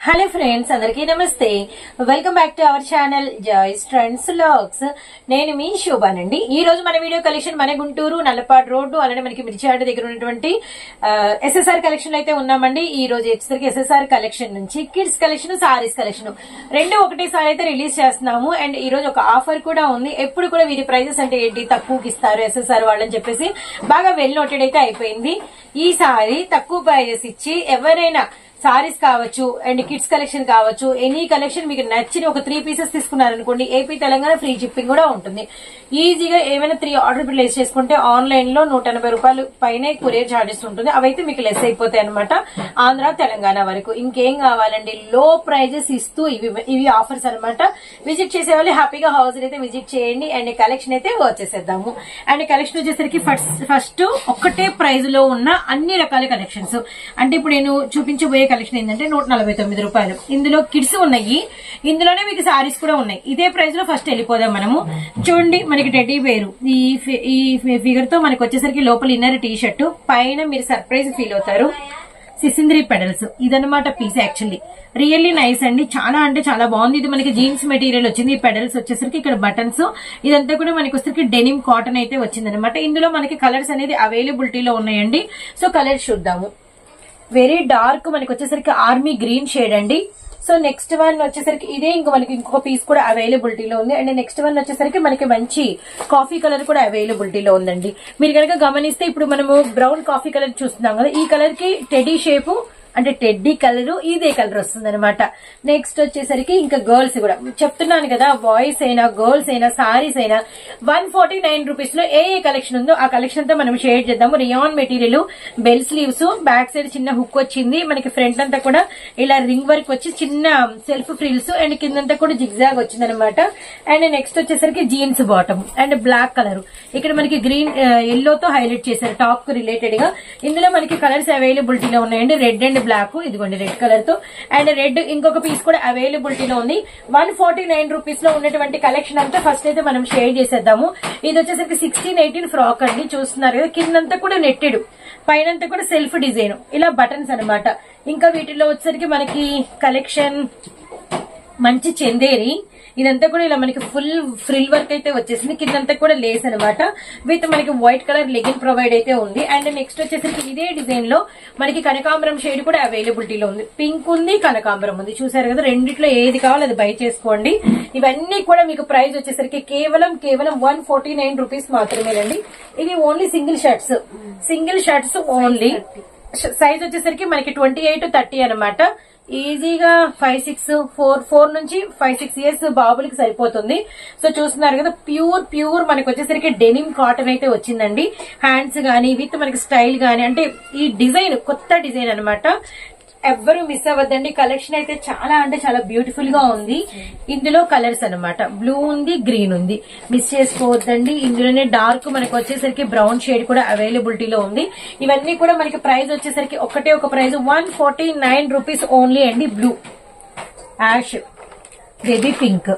Hello friends, అందరికీ నమస్తే. Welcome back to our channel Joy's Trends Vlogs. నేను మీ శోభానండి. ఈ రోజు మన వీడియో కలెక్షన్ మన గుంటూరు నల్లపాడు రోడ్డు అలానే మనకి మిర్చియాడ దగ్గర ఉన్నటువంటి ఎస్ఎస్ఆర్ కలెక్షన్ అయితే ఉన్నామండి. ఈ రోజు వచ్చేసరికి ఎస్ఎస్ఆర్ కలెక్షన్ నుంచి కిడ్స్ కలెక్షన్, సారీస్ కలెక్షన్ రెండు ఒకటేసారి అయితే రిలీజ్ చేస్తున్నాము. అండ్ ఈ రోజు ఒక ఆఫర్ కూడా ఉంది. ఎప్పుడు కూడా వీరి ప్రైజెస్ అంటే ఏంటి, తక్కువకి ఇస్తారు ఎస్ఎస్ఆర్ వాళ్ళని చెప్పేసి బాగా వెల్ నోటెడ్ అయితే అయిపోయింది. ఈసారి తక్కువ ప్రైజెస్ ఇచ్చి ఎవరైనా సారీస్ కావచ్చు అండ్ కిడ్స్ కలెక్షన్ కావచ్చు, ఎనీ కలెక్షన్ మీకు నచ్చిన ఒక 3 పీసెస్ తీసుకున్నారనుకోండి, ఏపీ తెలంగాణ ఫ్రీ షిప్పింగ్ కూడా ఉంటుంది. ఈజీగా ఏమైనా 3 ఆర్డర్ ప్లేస్ చేసుకుంటే ఆన్లైన్ లో 180 రూపాయలు పైన కొరియర్ ఛార్జెస్ ఉంటుంది. అవైతే మీకు లెస్ అయిపోతాయి అనమాట, ఆంధ్ర తెలంగాణ వరకు. ఇంకేం కావాలండి, లో ప్రైజెస్ ఇస్తూ ఇవి ఆఫర్స్ అనమాట. విజిట్ చేసే వాళ్ళు హ్యాపీగా హౌస్ అయితే విజిట్ చేయండి. అండ్ కలెక్షన్ అయితే వచ్చేసేద్దాము. అండ్ కలెక్షన్ వచ్చేసరికి ఫస్ట్ ఒక్కటే ప్రైజ్ లో ఉన్న అన్ని రకాల కలెక్షన్స్. అంటే ఇప్పుడు నేను చూపించబోయే కలెక్షన్ ఏంటంటే 149 రూపాయలు. ఇందులో కిడ్స్ ఉన్నాయి, ఇందులోనే మీకు సారీస్ కూడా ఉన్నాయి. ఇదే ప్రైస్ లో ఫస్ట్ వెళ్ళిపోదాం మనము. చూడండి, మనకి టెడ్డీ బేరు ఈ ఫిగర్ తో మనకి వచ్చేసరికి లోపల ఇన్నర్ టీ షర్ట్, పైన మీరు సర్ప్రైజ్ ఫీల్ అవుతారు. సిసింద్రీ పెడల్స్ ఇదన్నమాట పీస్. యాక్చువల్లీ రియల్లీ నైస్ అండి, చాలా అంటే చాలా బాగుంది. ఇది మనకి జీన్స్ మెటీరియల్ వచ్చింది. ఈ పెడల్స్ వచ్చేసరికి ఇక్కడ బటన్స్, ఇదంతా కూడా మనకి వచ్చేసరికి డెనిమ్ కాటన్ అయితే వచ్చింది అనమాట. ఇందులో మనకి కలర్స్ అనేది అవైలబిలిటీలో ఉన్నాయండి. సో కలర్స్ చూద్దాము. వెరీ డార్క్ మనకి వచ్చేసరికి ఆర్మీ గ్రీన్ షేడ్ అండి. సో నెక్స్ట్ వన్ వచ్చేసరికి ఇదే మనకి ఇంకొక పీస్ కూడా అవైలబిలిటీలో ఉంది. అండ్ నెక్స్ట్ వన్ వచ్చేసరికి మనకి మంచి కాఫీ కలర్ కూడా అవైలబిలిటీలో ఉందండి. మీరు కనుక గమనిస్తే ఇప్పుడు మనము బ్రౌన్ కాఫీ కలర్ చూస్తున్నాం కదా, ఈ కలర్ కి టెడ్డీ షేపు అంటే టెడ్డీ కలర్ ఇదే కలర్ వస్తుంది అనమాట. నెక్స్ట్ వచ్చేసరికి ఇంకా గర్ల్స్ కూడా చెప్తున్నాను కదా, బాయ్స్ అయినా గర్ల్స్ అయినా సారీస్ అయినా 149 రూపీస్ లో ఏ కలెక్షన్ ఉందో ఆ కలెక్షన్ తో మనం షేర్ చేద్దాము. Rayon material, bell sleeves, back side చిన్న హుక్ వచ్చింది. మనకి ఫ్రంట్ అంతా కూడా ఇలా రింగ్ వర్క్ వచ్చి చిన్న సెల్ఫ్ ఫ్రిల్స్ అండ్ కిందంతా కూడా జిగ్జాగ్ వచ్చింది అనమాట. అండ్ నెక్స్ట్ వచ్చేసరికి jeans bottom and black colour, ఇక్కడ మనకి గ్రీన్ ఎల్లో తో హైలైట్ చేశారు టాప్ కు రిలేటెడ్ గా. ఇందులో మనకి కలర్స్ అవైలబిలిటీలో ఉన్నాయండి. రెడ్ అండ్ బ్లాక్, ఇదిగోండి రెడ్ కలర్ తో. అండ్ రెడ్ ఇంకొక పీస్ కూడా అవైలబిలిటీలో ఉంది. 149 రూపీస్ లో ఉన్నటువంటి కలెక్షన్ అంతా ఫస్ట్ అయితే మనం షేర్ చేసేద్దాము. ఇది వచ్చేసరికి 16-18 ఫ్రాక్ అండి. చూస్తున్నారు కదా, కిందంతా కూడా నెట్టెడ్, పైనంతా కూడా సెల్ఫ్ డిజైన్, ఇలా బటన్స్ అనమాట. ఇంకా వీటిలో వచ్చేసరికి మనకి కలెక్షన్ మంచి చందేరి, ఇదంతా కూడా ఇలా మనకి ఫుల్ ఫ్రిల్ వర్క్ అయితే వచ్చేసింది. కిందంతా కూడా లేస్ అనమాట. విత్ మనకి వైట్ కలర్ లెగిన్ ప్రొవైడ్ అయితే ఉంది. అండ్ నెక్స్ట్ వచ్చేసరికి ఇదే డిజైన్ లో మనకి కనకాంబరం షేడ్ కూడా అవైలబిలిటీలో ఉంది. పింక్ ఉంది, కనకాంబరం ఉంది. చూసారు కదా, రెండిట్లో ఏది కావాలో అది బై చేసుకోండి. ఇవన్నీ కూడా మీకు ప్రైస్ వచ్చేసరికి కేవలం 149 రూపీస్ మాత్రమేనండి. ఇది only single shirts only. Size వచ్చేసరికి మనకి 28-30 అనమాట. ఈజీగా 4 నుంచి 5-6 ఇయర్స్ బాబులకి సరిపోతుంది. సో చూస్తున్నారు కదా, ప్యూర్ మనకి వచ్చేసరికి డెనిమ్ కాటన్ అయితే వచ్చిందండి. హ్యాండ్స్ గానీ విత్ మనకి స్టైల్ గానీ, అంటే ఈ డిజైన్ కొత్త డిజైన్ అనమాట. ఎవ్వరూ మిస్ అవ్వద్దండి. కలెక్షన్ అయితే చాలా అంటే చాలా బ్యూటిఫుల్ గా ఉంది. ఇందులో కలర్స్ అనమాట, బ్లూ ఉంది, గ్రీన్ ఉంది, మిస్ చేసుకోవద్దండి. ఇందులోనే డార్క్ మనకి వచ్చేసరికి బ్రౌన్ షేడ్ కూడా అవైలబిలిటీలో ఉంది. ఇవన్నీ కూడా మనకి ప్రైస్ వచ్చేసరికి ఒకటే ఒక ప్రైస్ 149 రూపీస్ ఓన్లీ అండి. Blue, ash, baby pink,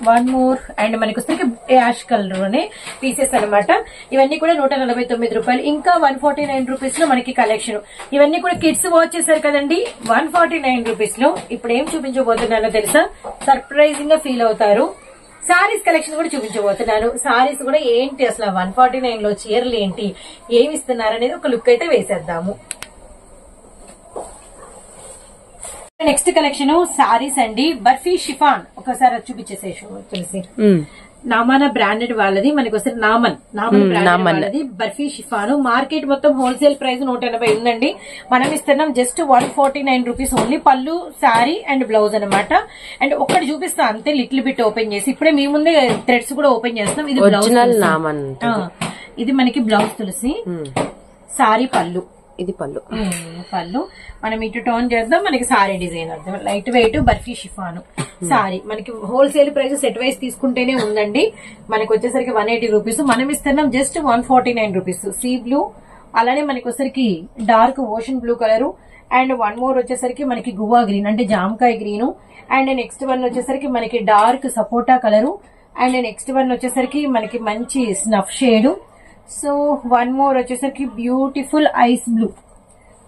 one more and మనకి వచ్చేసరికి యాష్ కలర్ లోనే పీసెస్ అనమాట. ఇవన్నీ కూడా 149 రూపాయలు. ఇంకా 149 రూపీస్ లో మనకి కలెక్షన్. ఇవన్నీ కూడా కిడ్స్ వాచ్ చేశారు కదండి. 149 రూపీస్ లో ఇప్పుడు ఏం చూపించబోతున్నానో తెలుసా, సర్ప్రైజింగ్ గా ఫీల్ అవుతారు. సారీస్ కలెక్షన్ కూడా చూపించబోతున్నాను. సారీస్ కూడా ఏంటి అసలు 149 లో చీరలు ఏంటి, ఏమి ఇస్తున్నారు అనేది ఒక లుక్ అయితే వేసేద్దాము. నెక్స్ట్ కలెక్షన్ సారీస్ అండి. బర్ఫీ షిఫాన్, ఒకసారి చూపించేసేసి తెలిసి నామన్ బ్రాండెడ్ వాళ్ళది. మనకి వస్తే నామన్ బ్రాండెడ్ వాళ్ళది బర్ఫీ షిఫాన్. మార్కెట్ మొత్తం హోల్సేల్ ప్రైస్ 180 ఉందండి. మనం ఇస్తున్నాం జస్ట్ 149 రూపీస్ ఓన్లీ. పళ్ళు, శారీ అండ్ బ్లౌజ్ అనమాట. అండ్ ఒక్కటి చూపిస్తాం అంతే, లిటిల్ బిట్ ఓపెన్ చేసి. ఇప్పుడే మీ ముందే థ్రెడ్స్ కూడా ఓపెన్ చేస్తున్నాం. ఇది బ్లౌజ్, ఇది మనకి బ్లౌజ్ తులసి, శారీ పళ్ళు, ఇది పళ్ళు. మనం ఇటు టోన్ చేద్దాం. మనకి సారీ డిజైన్ అర్థం, light weight barfi chiffon sorry. మనకి హోల్సేల్ ప్రైస్ సెట్ వైజ్ తీసుకుంటేనే ఉందండి. మనకి వచ్చేసరికి 180 రూపీస్. మనం ఇస్తున్నాం జస్ట్ 149 రూపీస్. సీ బ్లూ, అలానే మనకి వచ్చేసరికి dark ocean blue colour. And one more వచ్చేసరికి మనకి గువా గ్రీన్ అంటే జామకాయ గ్రీను. అండ్ నెక్స్ట్ వన్ వచ్చేసరికి మనకి dark sapota colour. And next one వచ్చేసరికి మనకి మంచి snuff shade. So one more వచ్చేసరికి బ్యూటిఫుల్ ఐస్ బ్లూ.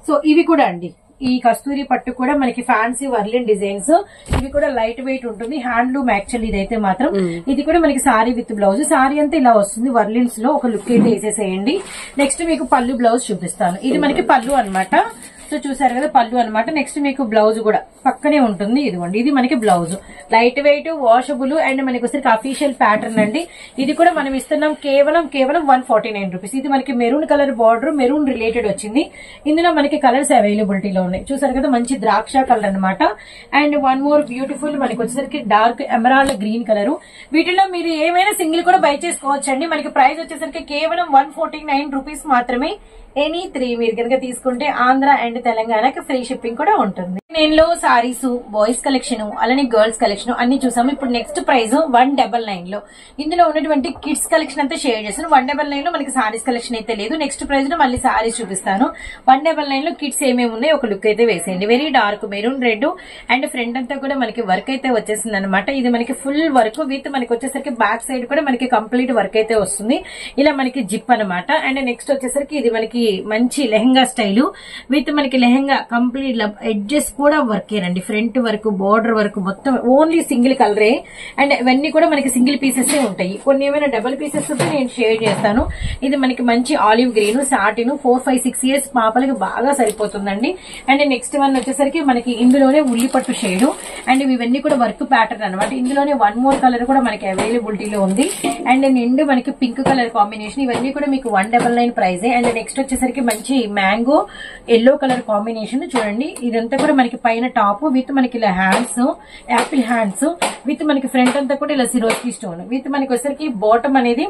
సో ఇవి కూడా అండి, ఈ కస్తూరి పట్టు కూడా మనకి ఫ్యాన్సీ వర్లిన్ డిజైన్స్, ఇవి కూడా లైట్ వెయిట్ ఉంటుంది, హ్యాండ్లూమ్ యాక్చువల్లీ ఇదైతే మాత్రం. ఇది కూడా మనకి సారీ విత్ బ్లౌజ్, సారీ అంతా ఇలా వస్తుంది వర్లిన్స్ లో. ఒక లుక్ అయితే వేసేసేయండి. నెక్స్ట్ మీకు పళ్ళు బ్లౌజ్ చూపిస్తాను. ఇది మనకి పళ్ళు అన్నమాట. సో చూసారు కదా పళ్ళు అన్నమాట. నెక్స్ట్ మీకు బ్లౌజ్ కూడా పక్కనే ఉంటుంది. ఇదిగోండి, ఇది మనకి blouse, light weight, washable and మనకి వచ్చరికి అఫీషియల్ ప్యాటర్న్ అండి. ఇది కూడా మనం ఇస్తున్నాం కేవలం 149 రూపీస్. ఇది మనకి maroon colour border, maroon related వచ్చింది. ఇందులో మనకి కలర్స్ అవైలబిలిటీలో ఉన్నాయి. చూసారు కదా మంచి ద్రాక్ష కలర్ అన్నమాట. అండ్ వన్ మోర్ బ్యూటిఫుల్ మనకి వచ్చేసరికి డార్క్ ఎమరాల్డ్ గ్రీన్ కలర్. వీటిలో మీరు ఏమైనా సింగిల్ కూడా బై చేసుకోవచ్చు అండి. మనకి ప్రైస్ వచ్చేసరికి కేవలం 149 రూపీస్ మాత్రమే. ఎనీ 3 మీరు కనుక తీసుకుంటే ఆంధ్ర అండ్ తెలంగాణకి ఫ్రీ షిప్పింగ్ కూడా ఉంటుంది. నేనులో సారీస్, బాయ్స్ కలెక్షన్ అలానే గర్ల్స్ కలెక్షన్ అన్ని చూసాము. ఇప్పుడు నెక్స్ట్ ప్రైస్ 199 లో ఇందులో ఉన్నటువంటి కిడ్స్ కలెక్షన్ అంతా షేర్ చేస్తాను. 199 లో మనకి సారీస్ కలెక్షన్ అయితే లేదు. నెక్స్ట్ ప్రైస్ లో మళ్ళీ సారీస్ చూపిస్తాను. 199 లో కిడ్స్ ఏమేమి ఉన్నాయి ఒక లుక్ అయితే వేసేయండి. Very dark maroon red and front అంతా కూడా మనకి వర్క్ అయితే వచ్చేసింది అనమాట. ఇది మనకి ఫుల్ వర్క్ విత్ మనకి వచ్చేసరికి బ్యాక్ సైడ్ కూడా మనకి కంప్లీట్ వర్క్ అయితే వస్తుంది. ఇలా మనకి జిప్ అనమాట. అండ్ నెక్స్ట్ వచ్చేసరికి ఇది మనకి మంచి లెహంగా స్టైల్ విత్ మనకి లెహంగా కంప్లీట్ ఎడ్జెస్ కూడా వర్కేనండి. ఫ్రంట్ వర్క్, బోర్డర్ వర్క్ మొత్తం ఓన్లీ సింగిల్ కలరే. అండ్ ఇవన్నీ కూడా మనకి సింగిల్ పీసెస్ ఉంటాయి. కొన్ని ఏమైనా డబుల్ పీసెస్ నేను షేర్ చేస్తాను. ఇది మనకి మంచి ఆలివ్ గ్రీన్ సాటిన్ 4, 5, 6 ఇయర్స్ పాపలకి బాగా సరిపోతుందండి. అండ్ నెక్స్ట్ వన్ వచ్చేసరికి మనకి ఇందులోనే ఉల్లిపట్టు షేడ్ అండ్ ఇవన్నీ కూడా వర్క్ ప్యాటర్న్ అనమాట. ఇందులోనే వన్ మోర్ కలర్ కూడా మనకి అవైలబిలిటీలో ఉంది. అండ్ నిండు మనకి పింక్ కలర్ కాంబినేషన్. ఇవన్నీ కూడా మీకు 199 ప్రైజే. అండ్ నెక్స్ట్ వచ్చేసరికి మంచి మ్యాంగో ఎల్లో కలర్ కాంబినేషన్ చూడండి. ఇదంతా కూడా మనకి పైన టాప్ విత్ మనకి ఇలా హ్యాండ్స్, యాపిల్ హ్యాండ్స్ విత్ మనకి ఫ్రంట్ అంతా కూడా ఇలా సిరోస్కి స్టోన్ విత్ మనకి వచ్చేసరికి బాటమ్ అనేది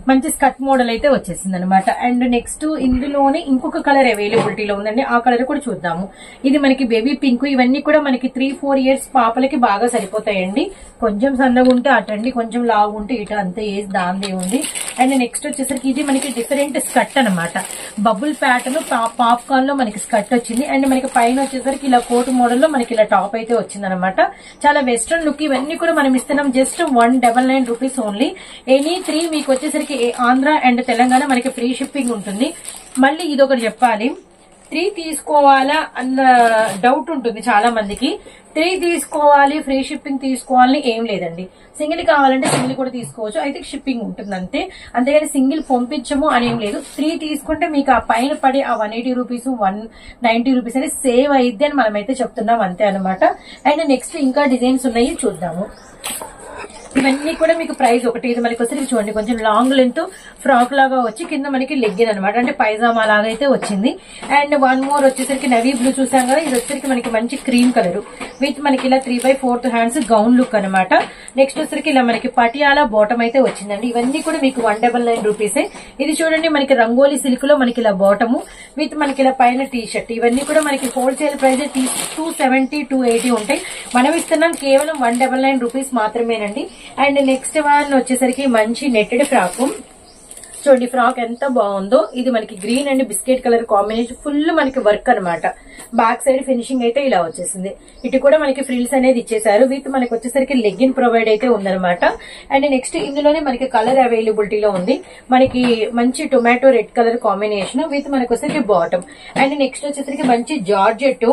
మంచి స్కర్ట్ మోడల్ అయితే వచ్చేసింది అనమాట. అండ్ నెక్స్ట్ ఇందులోనే ఇంకొక కలర్ అవైలబిలిటీలో ఉందండి. ఆ కలర్ కూడా చూద్దాము. ఇది మనకి బేబీ పింక్. ఇవన్నీ కూడా మనకి 3, 4 ఇయర్స్ పాపలకి బాగా సరిపోతాయండి. కొంచెం సన్నగా ఉంటే అటండి, కొంచెం లావు ఉంటే ఇటు, అంతే ఏజ్ దాందే ఉంది. అండ్ నెక్స్ట్ వచ్చేసరికి ఇది మనకి డిఫరెంట్ స్కర్ట్ అనమాట. బబుల్ ప్యాటర్న్ పాప్కార్న్ లో మనకి స్కర్ట్ వచ్చింది. అండ్ మనకి పైన వచ్చేసరికి ఇలా కోట్ మోడల్ లో మనకి ఇలా టాప్ అయితే వచ్చింది అనమాట. చాలా వెస్ట్రన్ లుక్. ఇవన్నీ కూడా మనం ఇస్తున్నాం జస్ట్ 199 రూపీస్ ఓన్లీ. ఎనీ 3 మీకు వచ్చేసరికి ఆంధ్ర అండ్ తెలంగాణ మనకి ఫ్రీ షిప్పింగ్ ఉంటుంది. మళ్ళీ ఇదొకటి చెప్పాలి, 3 తీసుకోవాలా అన్న డౌట్ ఉంటుంది చాలా మందికి. 3 తీసుకోవాలి ఫ్రీ షిప్పింగ్ తీసుకోవాలని ఏం లేదండి. సింగిల్ కావాలంటే సింగిల్ కూడా తీసుకోవచ్చు, అయితే షిప్పింగ్ ఉంటుంది అంతే. అంతేగాని సింగిల్ పంపించము అని ఏం లేదు. 3 తీసుకుంటే మీకు ఆ పైన పడే ఆ 180 రూపీస్ 190 రూపీస్ అనేది సేవ్ అయిద్ది అని మనమైతే చెప్తున్నాం అంతే అనమాట. అండ్ నెక్స్ట్ ఇంకా డిజైన్స్ ఉన్నాయి చూద్దాము. ఇవన్నీ కూడా మీకు ప్రైస్ ఒకటి. ఇది మనకి వచ్చేసరికి చూడండి కొంచెం లాంగ్ లెంత్ ఫ్రాక్ లాగా వచ్చి కింద మనకి లెగ్గిన్ అనమాట, అంటే పైజామా లాగా అయితే వచ్చింది. అండ్ వన్ మోర్ వచ్చేసరికి నవీ బ్లూ చూసాం కదా, ఇది వచ్చేసరికి మనకి మంచి క్రీమ్ కలర్ విత్ మనకి ఇలా 3/4 హ్యాండ్స్ గౌన్ లుక్ అనమాట. నెక్స్ట్ వచ్చేసరికి ఇలా మనకి పటియాలా బాటమ్ అయితే వచ్చిందండి. ఇవన్నీ కూడా మీకు 199 రూపీసే. ఇది చూడండి మనకి రంగోలీ సిల్క్ లో మనకి ఇలా బాటము విత్ మనకి ఇలా పైన టీ షర్ట్. ఇవన్నీ కూడా మనకి హోల్సేల్ ప్రైస్ 270, 280 ఉంటాయి. మనం ఇస్తున్నాం కేవలం 199 రూపీస్ మాత్రమేనండి. అండ్ నెక్స్ట్ వన్ వచ్చేసరికి మంచి నెట్టెడ్ ఫ్రాక్. చూడండి ఫ్రాక్ ఎంత బాగుందో. ఇది మనకి green and biscuit colour combination, full మనకి వర్క్ అనమాట. బ్యాక్ సైడ్ ఫినిషింగ్ అయితే ఇలా వచ్చేసింది. ఇటు కూడా మనకి ఫ్రిల్స్ అనేది ఇచ్చేసారు విత్ మనకి వచ్చేసరికి లెగ్గిన్ ప్రొవైడ్ అయితే ఉందనమాట. అండ్ నెక్స్ట్ ఇందులోనే మనకి కలర్ అవైలబిలిటీలో ఉంది. మనకి మంచి tomato red colour combination with మనకి వచ్చేసరికి బాటమ్. అండ్ నెక్స్ట్ వచ్చేసరికి మంచి georgette,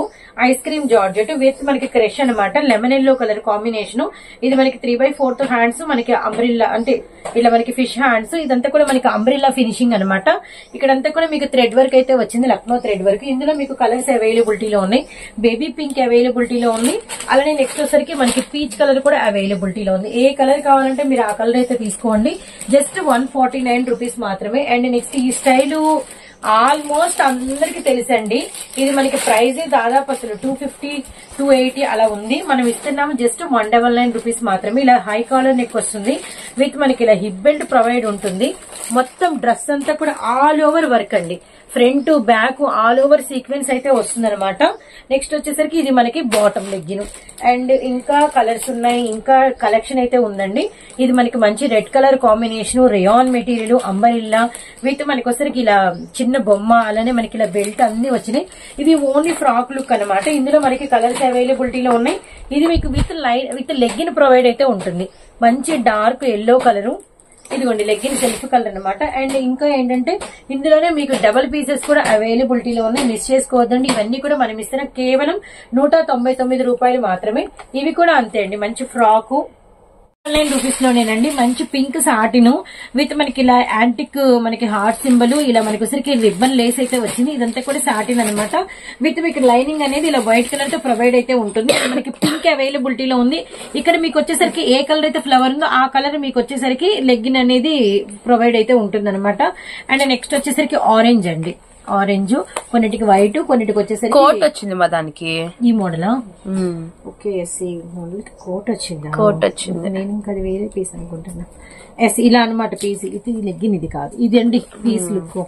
ice cream georgette with మనకి క్రష్ అనమాట, లెమన్ ఎల్లో కలర్ కాంబినేషన్. ఇది మనకి 3/4 హ్యాండ్స్ మనకి అంబ్రిల్లా, అంటే ఇలా మనకి ఫిష్ హ్యాండ్స్. ఇదంతా కూడా మనకి అంబ్రిల్లా ఫినిషింగ్ అనమాట. ఇక్కడంతా కూడా మీకు థ్రెడ్ వర్క్ అయితే వచ్చింది, లక్నో థ్రెడ్ వర్క్. ఇందులో మీకు కలర్స్ అవైలబిలిటీలో ఉన్నాయి. బేబీ పింక్ అవైలబిలిటీలో ఉంది. అలానే నెక్స్ట్ వచ్చేసరికి మనకి పీచ్ కలర్ కూడా అవైలబిలిటీలో ఉంది. ఏ కలర్ కావాలంటే మీరు ఆ కలర్ అయితే తీసుకోండి. జస్ట్ 149 రూపీస్ మాత్రమే. అండ్ నెక్స్ట్ ఈ స్టైల్ ఆల్మోస్ట్ అందరికి తెలుసండి. ఇది మనకి ప్రైజ్ దాదాపు అసలు 250, 280 అలా ఉంది. మనం ఇస్తున్నాము జస్ట్ 199 రూపీస్ మాత్రమే. ఇలా హై కాలర్ నెక్ వస్తుంది విత్ మనకి ఇలా హిప్ బెల్ట్ ప్రొవైడ్ ఉంటుంది. మొత్తం డ్రెస్ అంతా కూడా ఆల్ ఓవర్ వర్క్ అండి. Front back all over sequence అయితే వస్తుంది అనమాట. నెక్స్ట్ వచ్చేసరికి ఇది మనకి బాటమ్ లెగ్గిన్. అండ్ ఇంకా కలర్స్ ఉన్నాయి, ఇంకా కలెక్షన్ అయితే ఉందండి. ఇది మనకి మంచి red colour combination, rayon material, umbrella with మనకి వచ్చేసరికి ఇలా చిన్న బొమ్మ, అలానే మనకి ఇలా బెల్ట్ అన్ని వచ్చినాయి. ఇది ఓన్లీ ఫ్రాక్ లుక్ అనమాట. ఇందులో మనకి కలర్స్ అవైలబిలిటీలో ఉన్నాయి. ఇది మీకు విత్ లెగ్గిన్ ప్రొవైడ్ అయితే ఉంటుంది. మంచి డార్క్ ఎల్లో కలరు ఇదిగోండి లెగ్గిన్ సెల్ఫ్ కలర్ అనమాట. అండ్ ఇంకా ఏంటంటే ఇందులోనే మీకు డబుల్ పీసెస్ కూడా అవైలబిలిటీలో ఉన్నాయి, మిస్ చేసుకోవద్దండి. ఇవన్నీ కూడా మనం ఇస్తున్న కేవలం 199 రూపాయలు మాత్రమే. ఇవి కూడా అంతే అండి, మంచి ఫ్రాకు 9 రూపీస్ లోనేనండి. మంచి పింక్ సాటిన్ విత్ మనకి ఇలా యాంటిక్ మనకి హార్ట్ సింబల్, ఇలా మనకి వచ్చరికి రిబ్బన్ లేస్ అయితే వచ్చింది. ఇదంతా కూడా సాటిన్ అనమాట. విత్ మీకు లైనింగ్ అనేది ఇలా వైట్ కలర్ తో ప్రొవైడ్ అయితే ఉంటుంది. మనకి పింక్ అవైలబిలిటీలో ఉంది. ఇక్కడ మీకు వచ్చేసరికి ఏ కలర్ అయితే ఫ్లవర్ ఉందో ఆ కలర్ మీకు వచ్చేసరికి లెగ్గిన్ అనేది ప్రొవైడ్ అయితే ఉంటుంది అనమాట. అండ్ నెక్స్ట్ వచ్చేసరికి ఆరెంజ్ అండి, ఆరెంజ్, కొన్నిటికి వైట్, కొన్నిటికి వచ్చేసరికి కోట్ వచ్చింది మా దానికి. ఈ మోడల్ ఓకే, ఎస్ ఈ మోడల్ కోట్ వచ్చింది. కోట్ వచ్చింది, నేను ఇంకా అది వేరే పీస్ అనుకుంటున్నా. ఎస్ ఇలా అనమాట పీస్. ఇది లెగ్గిన్, ఇది కాదు, ఇది అండి పీస్ లుక్.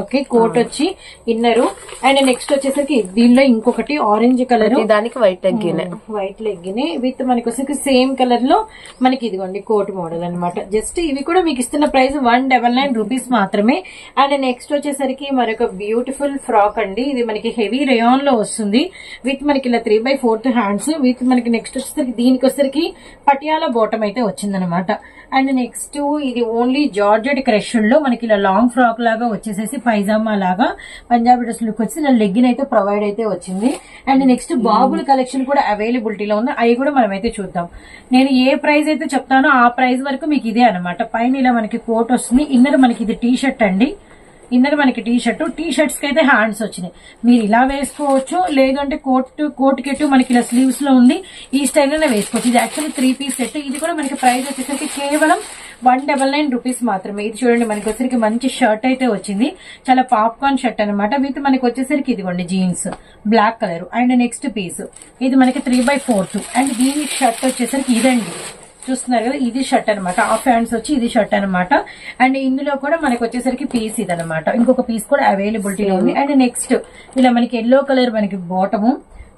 ఓకే, కోట్ వచ్చి ఇన్నరు. అండ్ నెక్స్ట్ వచ్చేసరికి దీనిలో ఇంకొకటి ఆరెంజ్ కలర్, దానికి white legging, white legging with మనకి వచ్చేసరికి సేమ్ కలర్ లో మనకి ఇదిగోండి కోట్ మోడల్ అనమాట. జస్ట్ ఇవి కూడా మీకు ఇస్తున్న ప్రైస్ 199 రూపీస్ మాత్రమే. అండ్ నెక్స్ట్ వచ్చేసరికి మరొక బ్యూటిఫుల్ ఫ్రాక్ అండి. ఇది మనకి హెవీ రేయాన్ లో వస్తుంది విత్ మనకి ఇలా 3/4 హ్యాండ్స్ విత్ మనకి నెక్స్ట్ వచ్చేసరికి దీనికి వచ్చేసరికి పటియాలా బాటమ్ అయితే వచ్చిందనమాట. అండ్ నెక్స్ట్ ఇది ఓన్లీ జార్జెట్ క్రష్ లో మనకి ఇలా లాంగ్ ఫ్రాక్ లాగా వచ్చేసేసి పైజామా లాగా పంజాబీ డ్రెస్ లుక్ వచ్చి లెగ్గిన్ అయితే ప్రొవైడ్ అయితే వచ్చింది. అండ్ నెక్స్ట్ బాబుల కలెక్షన్ కూడా అవైలబిలిటీలో ఉంది, అవి కూడా మనం అయితే చూద్దాం. నేను ఏ ప్రైస్ అయితే చెప్తానో ఆ ప్రైస్ వరకు మీకు ఇదే అనమాట. పైన ఇలా మనకి కోట్ వస్తుంది, ఇన్నర్ మనకి ఇది టీ షర్ట్ అండి. ఇన్నర్ మనకి టీ షర్ట్స్ కి అయితే హ్యాండ్స్ వచ్చినాయి. మీరు ఇలా వేసుకోవచ్చు, లేదంటే కోట్ కెట్టు మనకి ఇలా స్లీవ్స్ లో ఉంది, ఈ స్టైల్లోనే వేసుకోవచ్చు. ఇది యాక్చువల్లీ 3 పీస్ సెట్. ఇది కూడా మనకి ప్రైస్ వచ్చేసరికి కేవలం 199 రూపీస్ మాత్రమే. ఇది చూడండి మనకి వచ్చేసరికి మంచి షర్ట్ అయితే వచ్చింది, చాలా పాప్కార్న్ షర్ట్ అనమాట. విత్ మనకి వచ్చేసరికి ఇదిగోండి jeans black colour. And next piece ఇది మనకి 3/4. అండ్ దీని షర్ట్ వచ్చేసరికి ఇదండి, చూస్తున్నారు కదా, ఇది షర్ట్ అనమాట. హాఫ్ హ్యాండ్స్ వచ్చి ఇది షర్ట్ అనమాట. అండ్ ఇందులో కూడా మనకి వచ్చేసరికి పీస్ ఇదనమాట. ఇంకొక పీస్ కూడా అవైలబిలిటీలో ఉంది. అండ్ నెక్స్ట్ ఇలా మనకి ఎల్లో కలర్ మనకి బాటము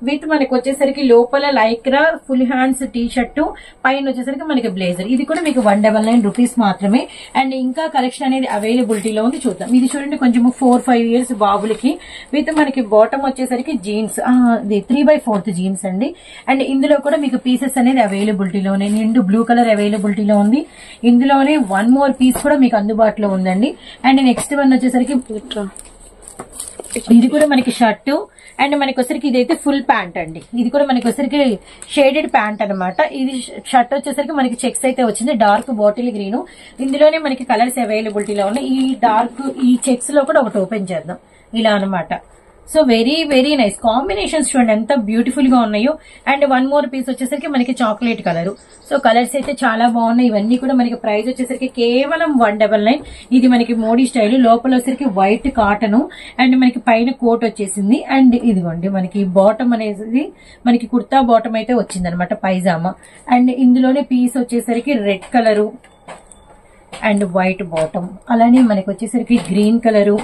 విత్ మనకి వచ్చేసరికి లోపల Lycra full hands T shirt, పైన వచ్చేసరికి మనకి బ్లేజర్. ఇది కూడా మీకు 199 రూపీస్ మాత్రమే. అండ్ ఇంకా కలెక్షన్ అనేది అవైలబిలిటీలో ఉంది, చూద్దాం. ఇది చూడండి కొంచెం 4-5 ఇయర్స్ బాబులకి విత్ మనకి బాటమ్ వచ్చేసరికి జీన్స్, 3/4 జీన్స్ అండి. అండ్ ఇందులో కూడా మీకు పీసెస్ అనేది అవైలబిలిటీలో ఉన్నాయి. నిండు బ్లూ కలర్ అవైలబిలిటీలో ఉంది. ఇందులోనే 1 మోర్ పీస్ కూడా మీకు అందుబాటులో ఉందండి. అండ్ నెక్స్ట్ వన్ వచ్చేసరికి ఇది కూడా మనకి షర్టు. అండ్ మనకి వచ్చరికి ఇదైతే ఫుల్ ప్యాంట్ అండి. ఇది కూడా మనకి వచ్చరికి షేడెడ్ ప్యాంట్ అనమాట. ఇది షర్ట్ వచ్చేసరికి మనకి చెక్స్ అయితే వచ్చింది, డార్క్ బాటిల్ గ్రీన్. ఇందులోనే మనకి కలర్స్ అవైలబిలిటీలో ఉన్నాయి. ఈ డార్క్ ఈ చెక్స్ లో కూడా ఒకటి ఓపెన్ చేద్దాం ఇలా అనమాట. So very very nice combinations, చూడండి ఎంత బ్యూటిఫుల్ గా ఉన్నాయో. అండ్ 1 మోర్ పీస్ వచ్చేసరికి మనకి చాక్లెట్ కలర్. సో కలర్స్ అయితే చాలా బాగున్నాయి. ఇవన్నీ కూడా మనకి ప్రైస్ వచ్చేసరికి కేవలం 199. ఇది మనకి మోడీ స్టైల్, లోపల వచ్చేసరికి వైట్ కాటన్. అండ్ మనకి పైన కోట్ వచ్చేసింది. అండ్ ఇదిగోండి మనకి బాటమ్ అనేది మనకి కుర్తా బాటమ్ అయితే వచ్చింది అనమాట, పైజామా. అండ్ ఇందులోనే పీస్ వచ్చేసరికి red colour and white bottom, అలానే మనకి వచ్చేసరికి గ్రీన్ కలరు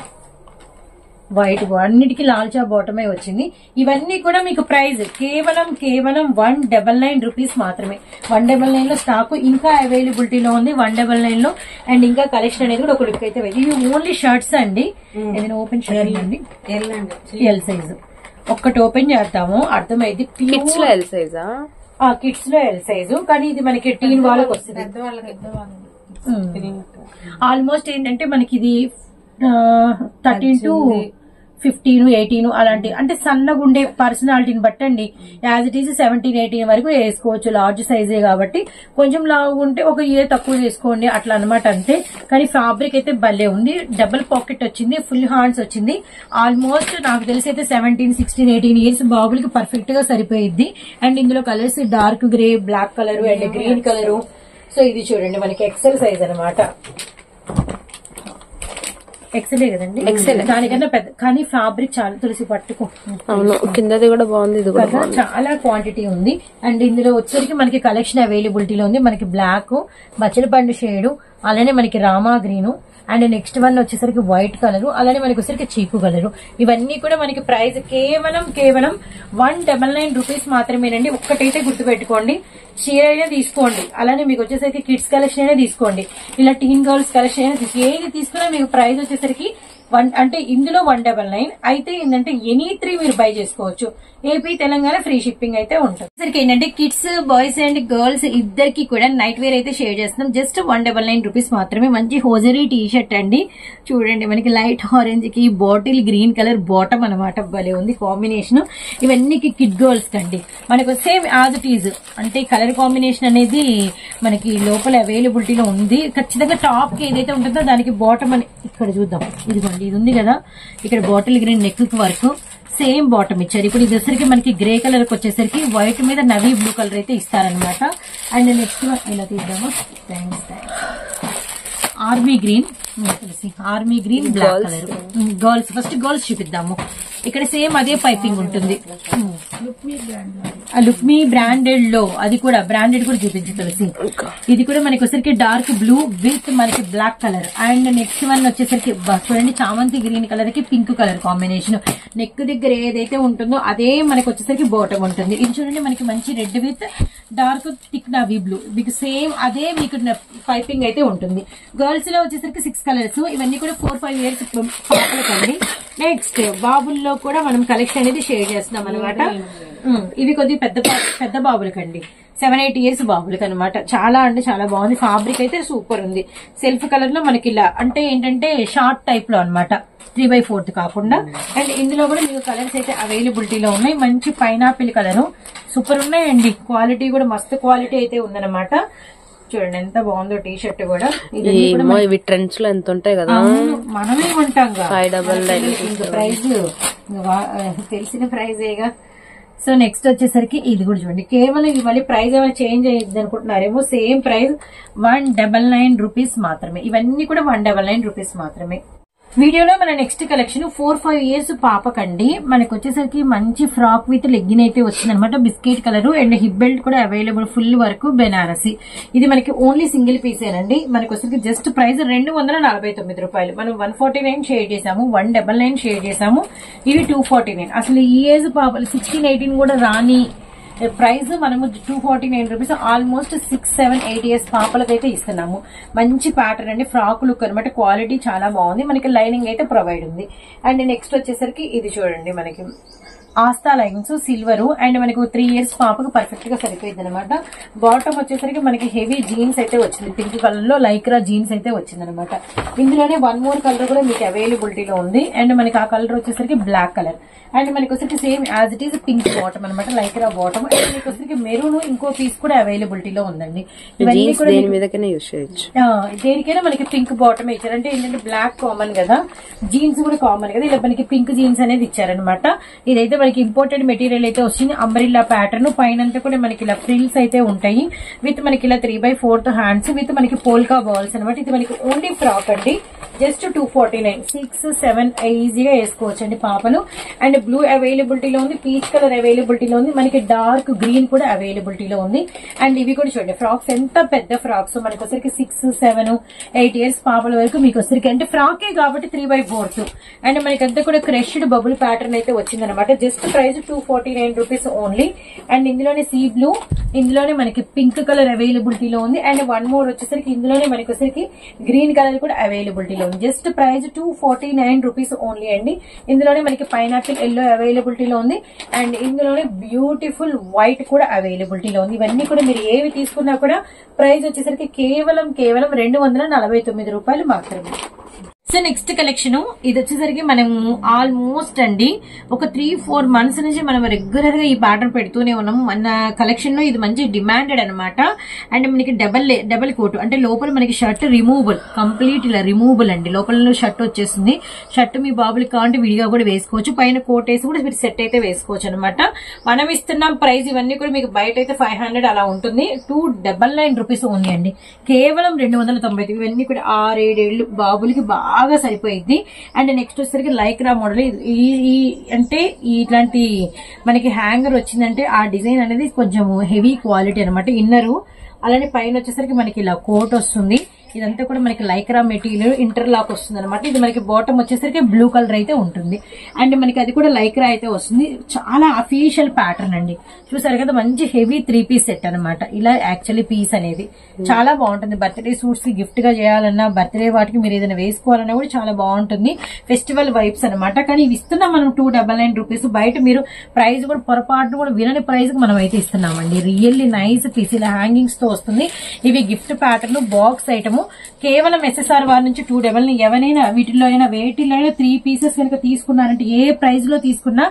వైట్, అన్నిటికీ లాల్చా బాటమే వచ్చింది. ఇవన్నీ కూడా మీకు ప్రైస్ కేవలం 199 రూపీస్ మాత్రమే. 199 లో స్టాక్ ఇంకా అవైలబిలిటీలో ఉంది, 199 లో. అండ్ ఇంకా కలెక్షన్ అనేది కూడా ఒక లుక్ అయితే ఇవి ఓన్లీ షర్ట్స్ అండి. ఏదైనా ఓపెన్ షర్ట్ అండి, ఎల్ సైజ్ ఒక్కటి ఓపెన్ చేద్దాము, అర్థమైంది. కిడ్స్ లో ఎల్ సైజా? కిడ్స్ లో ఎల్ సైజు, కానీ ఇది మనకి టీన్ వాళ్ళకి వస్తుంది. ఆల్మోస్ట్ ఏంటంటే మనకి ఇది 13 to 15, 18 అలాంటి, అంటే సన్నగా ఉండే పర్సనాలిటీని బట్టండి. యాజ్ ఇట్ ఈస్ 17, 18 వరకు వేసుకోవచ్చు, లార్జ్ సైజే కాబట్టి. కొంచెం లావు ఉంటే ఒక ఇయర్ తక్కువ వేసుకోండి అట్లా అనమాట, అంతే. కానీ ఫ్యాబ్రిక్ అయితే భలే ఉంది. డబుల్ పాకెట్ వచ్చింది, ఫుల్ హ్యాండ్స్ వచ్చింది. ఆల్మోస్ట్ నాకు తెలిసి అయితే 17, 16, 18 ఇయర్స్ బాబులకి పర్ఫెక్ట్ గా సరిపోయిద్ది. అండ్ ఇందులో colours dark grey, black colour and green colour. So ఇది చూడండి మనకి ఎక్సెల్ సైజ్ అనమాట. ఎక్సెలే కదండి, ఎక్సెల్ దానికన్నా పెద్ద, కానీ ఫ్యాబ్రిక్ చాలా తులసి పట్టుకో. అవును, కిందది కూడా బాగుంది, ఇది కూడా చాలా క్వాంటిటీ ఉంది. అండ్ ఇందులో వచ్చేసరికి మనకి కలెక్షన్ అవైలబిలిటీలో ఉంది. మనకి బ్లాక్, బచ్చల పండు షేడు, అలానే మనకి Rama green. And next one వచ్చేసరికి వైట్ కలర్, అలానే మనకి వచ్చేసరికి చీకు కలర్. ఇవన్నీ కూడా మనకి ప్రైస్ కేవలం 199 రూపీస్ మాత్రమేనండి. ఒక్కటైతే గుర్తుపెట్టుకోండి, చీర అయినా తీసుకోండి, అలానే మీకు వచ్చేసరికి కిడ్స్ కలెక్షన్ అయినా తీసుకోండి, ఇలా టీన్ గర్ల్స్ కలెక్షన్ అయినా ఏది తీసుకున్నా మీకు ప్రైస్ వచ్చేసరికి అంటే ఇందులో 199. అయితే ఏంటంటే ఎనీ 3 మీరు బై చేసుకోవచ్చు. ఏపీ తెలంగాణ ఫ్రీ షిప్పింగ్ అయితే ఉంటుంది. సరికి ఏంటంటే కిడ్స్ బాయ్స్ అండ్ గర్ల్స్ ఇద్దరికి కూడా నైట్ వేర్ అయితే షేర్ చేస్తున్నాం. జస్ట్ 199 రూపీస్ మాత్రమే. మంచి హోజరీ టీ షర్ట్ అండి. చూడండి మనకి లైట్ ఆరెంజ్ కి బాటిల్ గ్రీన్ కలర్ బాటమ్ అనమాట. భలే ఉంది కాంబినేషన్. ఇవన్నీ కిడ్ గర్ల్స్ కండి. మనకు సేమ్ యాజ్ ఇట్ ఈజ్ అంటే కలర్ కాంబినేషన్ అనేది మనకి లోపల అవైలబిలిటీలో ఉంది. ఖచ్చితంగా టాప్ కి ఏదైతే ఉంటుందో దానికి బాటమ్ అని ఇక్కడ చూద్దాం. ఇదిగోండి ఇది ఉంది కదా, ఇక్కడ బాటిల్ గ్రీన్ నెక్ వరకు సేమ్ బాటమ్ ఇచ్చారు. ఇప్పుడు ఇది వచ్చేసరికి మనకి గ్రే కలర్ కి వచ్చేసరికి వైట్ మీద నవీ బ్లూ కలర్ అయితే ఇస్తారనమాట. అండ్ నెక్స్ట్ ఇలా తీద్దాము. Army green army green black colour. Girls first girls చూపిద్దాము. ఇక్కడ సేమ్ అదే పైపింగ్ ఉంటుంది. లుక్ మీ బ్రాండెడ్ లో అది కూడా బ్రాండెడ్ కూడా చూపించి తెలిసి. ఇది కూడా మనకి వచ్చేసరికి డార్క్ బ్లూ విత్ మనకి black colour. And next one వచ్చేసరికి చూడండి చామంతి గ్రీన్ కలర్ కి పింక్ కలర్ కాంబినేషన్. నెక్ దగ్గర ఏదైతే ఉంటుందో అదే మనకి వచ్చేసరికి బాటమ్ ఉంటుంది. ఇది చూడండి మనకి మంచి red with dark thick navy blue మీకు సేమ్ అదే మీకు పైపింగ్ అయితే ఉంటుంది. గర్ల్స్ లో వచ్చేసరికి 6 కలర్స్. ఇవన్నీ కూడా 4-5 ఇయర్స్ పాపలకండి. నెక్స్ట్ బాబుల్లో కూడా మనం కలెక్షన్ అనేది షేర్ చేస్తున్నాం అనమాట. ఇవి కొద్దిగా పెద్ద బాబులకండి. 7-8 ఇయర్స్ బాబులకి అనమాట. చాలా అంటే చాలా బాగుంది. ఫ్యాబ్రిక్ అయితే సూపర్ ఉంది. సెల్ఫ్ కలర్ లో మనకి ఇలా అంటే ఏంటంటే షార్ట్ టైప్ లో అనమాట. 3/4 కాకుండా. అండ్ ఇందులో కూడా మీకు కలర్స్ అయితే అవైలబిలిటీలో ఉన్నాయి. మంచి పైనాపిల్ కలర్ సూపర్ ఉన్నాయండి. క్వాలిటీ కూడా మస్తు క్వాలిటీ అయితే ఉందన్నమాట. చూడండి ఎంత బాగుందో టీ షర్ట్ కూడా. ఇవి ట్రెండ్స్ లో ఎంత ఉంటాయి కదా, మనమే ఉంటాం. 599 ప్రైస్ తెలిసిన ప్రైజేగా. సో నెక్స్ట్ వచ్చేసరికి ఇది కూడా చూడండి. కేవలం ఇది మళ్ళీ ప్రైస్ ఏమైనా చేంజ్ అయ్యింది అనుకుంటున్నారేమో. సేమ్ ప్రైస్ 199 రూపీస్ మాత్రమే. ఇవన్నీ కూడా 199 రూపీస్ మాత్రమే. వీడియోలో మన నెక్స్ట్ కలెక్షన్ 4-5 ఇయర్స్ పాపకండి. మనకు వచ్చేసరికి మంచి ఫ్రాక్ విత్ లెగ్గిన్ అయితే వచ్చింది అనమాట. Biscuit colour and hip belt కూడా అవైలబుల్ ఫుల్ వరకు బెనారసి. ఇది మనకి ఓన్లీ సింగిల్ పీసేనండి. మనకు వచ్చేసరికి జస్ట్ ప్రైస్ 249 రూపాయలు. మనం 149 షేర్ చేసాము, 199 షేర్ చేసాము. ఇవి 249. అసలు ఈ ఏజ్ పాపలు 16-18 కూడా రాని ప్రైస్ మనము 249 రూపీస్. ఆల్మోస్ట్ 6-7-8 ఇయర్స్ పాపలకైతే ఇస్తున్నాము. మంచి ప్యాటర్న్ అండి. ఫ్రాక్ లుక్ అనమాట. క్వాలిటీ చాలా బాగుంది. మనకి లైనింగ్ అయితే ప్రొవైడ్ ఉంది. అండ్ నెక్స్ట్ వచ్చేసరికి ఇది చూడండి మనకి ఆస్తా లైన్స్ సిల్వర్ అండ్ మనకు 3 ఇయర్స్ పాపకు పర్ఫెక్ట్ గా సరిపోయింది అనమాట. బాటమ్ వచ్చేసరికి మనకి హెవీ జీన్స్ అయితే వచ్చింది. పింక్ కలర్ లో లైక్రా జీన్స్ అయితే వచ్చింది అనమాట. ఇందులోనే 1 మోర్ కలర్ కూడా మీకు అవైలబిలిటీలో ఉంది. అండ్ మనకి ఆ కలర్ వచ్చేసరికి బ్లాక్ కలర్. అండ్ మనకి వచ్చేసరికి same as it is pink bottom అనమాట. Lycra bottom. అండ్ మనకి వచ్చేసరికి మెరూన్ ఇంకో పీస్ కూడా అవైలబిలిటీలో ఉందండి. ఇవన్నీ కూడా దేనికైనా మనకి పింక్ బాటమ్ ఇచ్చారు. అంటే ఏంటంటే బ్లాక్ కామన్ కదా, జీన్స్ కూడా కామన్ కదా, ఇలా మనకి పింక్ జీన్స్ అనేది ఇచ్చారనమాట. ఇదైతే మనకి ఇంపోర్టెడ్ మెటీరియల్ అయితే వచ్చింది. అంబ్రిల్లా ప్యాటర్న్ పైనంతా కూడా మనకి ఇలా ఫ్రిల్స్ అయితే ఉంటాయి. విత్ మనకి ఇలా 3/4 హ్యాండ్స్ విత్ మనకి పోల్కా బాల్స్ అనమాట. ఇది మనకి ఓన్లీ ఫ్రాక్ అండి. జస్ట్ 249. 6-7 ఈజీగా వేసుకోవచ్చు అండి పాపలు. అండ్ బ్లూ అవైలబిలిటీలో ఉంది, పీచ్ కలర్ అవైలబిలిటీలో ఉంది, మనకి డార్క్ గ్రీన్ కూడా అవైలబిలిటీలో ఉంది. అండ్ ఇవి కూడా చూడండి ఫ్రాక్స్ ఎంత పెద్ద ఫ్రాక్స్. మనకి వచ్చరికి 6-7-8 ఇయర్స్ పాపల వరకు మీకు వచ్చరికి అంటే ఫ్రాకే కాబట్టి 3/4. అండ్ మనకి అంతా కూడా క్రష్డ్ బబుల్ ప్యాటర్న్ అయితే వచ్చిందనమాట. Just price 249 rupees only. And ఇందులోనే సీ బ్లూ, ఇందులోనే మనకి పింక్ కలర్ అవైలబిలిటీలో ఉంది. అండ్ 1 మోర్ వచ్చేసరికి ఇందులోనే మనకి వచ్చరికి గ్రీన్ కలర్ కూడా అవైలబిలిటీలో ఉంది. జస్ట్ ప్రైస్ 249 రూపీస్ ఓన్లీ అండి. ఇందులోనే మనకి పైనాపిల్ ఎల్లో అవైలబిలిటీలో ఉంది. అండ్ ఇందులోనే బ్యూటిఫుల్ వైట్ కూడా అవైలబిలిటీలో ఉంది. ఇవన్నీ కూడా మీరు ఏవి తీసుకున్నా కూడా ప్రైస్ వచ్చేసరికి కేవలం 249 రూపాయలు మాత్రమే. సో నెక్స్ట్ కలెక్షన్ ఇది వచ్చేసరికి మనం ఆల్మోస్ట్ అండి ఒక 3-4 మంత్స్ నుంచి మనం రెగ్యులర్ గా ఈ ప్యాటర్న్ పెడుతూనే ఉన్నాము. మన కలెక్షన్ లో ఇది మంచి డిమాండెడ్ అనమాట. అండ్ మనకి డబల్ కోట్ అంటే లోపల మనకి షర్ట్ రిమూవబుల్, కంప్లీట్ ఇలా రిమూవబుల్ అండి. లోపల షర్ట్ వచ్చేస్తుంది. షర్ట్ మీ బాబులకి కావాలంటే విడిగా కూడా వేసుకోవచ్చు. పైన కోట్ వేసి కూడా మీరు సెట్ అయితే వేసుకోవచ్చు అనమాట. మనం ఇస్తున్నాం ప్రైస్ ఇవన్నీ కూడా మీకు బయట అయితే 500 అలా ఉంటుంది. 299 రూపీస్ ఓన్లీ అండి. కేవలం 290. ఇవన్నీ కూడా 6-7 ఏళ్ళు బాబులకి బాగా సరిపోయింది. అండ్ నెక్స్ట్ వచ్చేసరికి లైక్రా మోడల్. అంటే ఇట్లాంటి మనకి హ్యాంగర్ వచ్చిందంటే ఆ డిజైన్ అనేది కొంచెం హెవీ క్వాలిటీ అనమాట. ఇన్నరు అలానే పైన వచ్చేసరికి మనకి ఇలా కోట్ వస్తుంది. ఇదంతా కూడా మనకి లైక్రా మెటీరియల్ ఇంటర్లాక్ వస్తుంది అనమాట. ఇది మనకి బాటమ్ వచ్చేసరికి బ్లూ కలర్ అయితే ఉంటుంది. అండ్ మనకి అది కూడా లైక్రా అయితే వస్తుంది. చాలా అఫీషియల్ ప్యాటర్న్ అండి. చూసారు కదా, మంచి హెవీ 3 పీస్ సెట్ అనమాట. ఇలా యాక్చువల్లీ పీస్ అనేది చాలా బాగుంటుంది. బర్త్డే సూట్స్ కి గిఫ్ట్ గా చేయాలన్నా, బర్త్డే వాటికి మీరు ఏదైనా వేసుకోవాలన్నా కూడా చాలా బాగుంటుంది. ఫెస్టివల్ వైబ్స్ అనమాట. కానీ ఇవి ఇస్తున్నాం మనం 299 రూపీస్. బయట మీరు ప్రైస్ కూడా పొరపాటు కూడా వినని ప్రైస్ కి మనం అయితే ఇస్తున్నామండి. Really nice piece. ఇలా హ్యాంగింగ్స్ తో వస్తుంది. ఇవి గిఫ్ట్ ప్యాటర్న్ బాక్స్ ఐటమ్. కేవలం SSR వారి నుంచి 299. ఎవరైనా వీటిలో అయినా వేటిలో అయినా 3 పీసెస్ కనుక తీసుకున్నారంటే ఏ ప్రైస్ లో తీసుకున్నా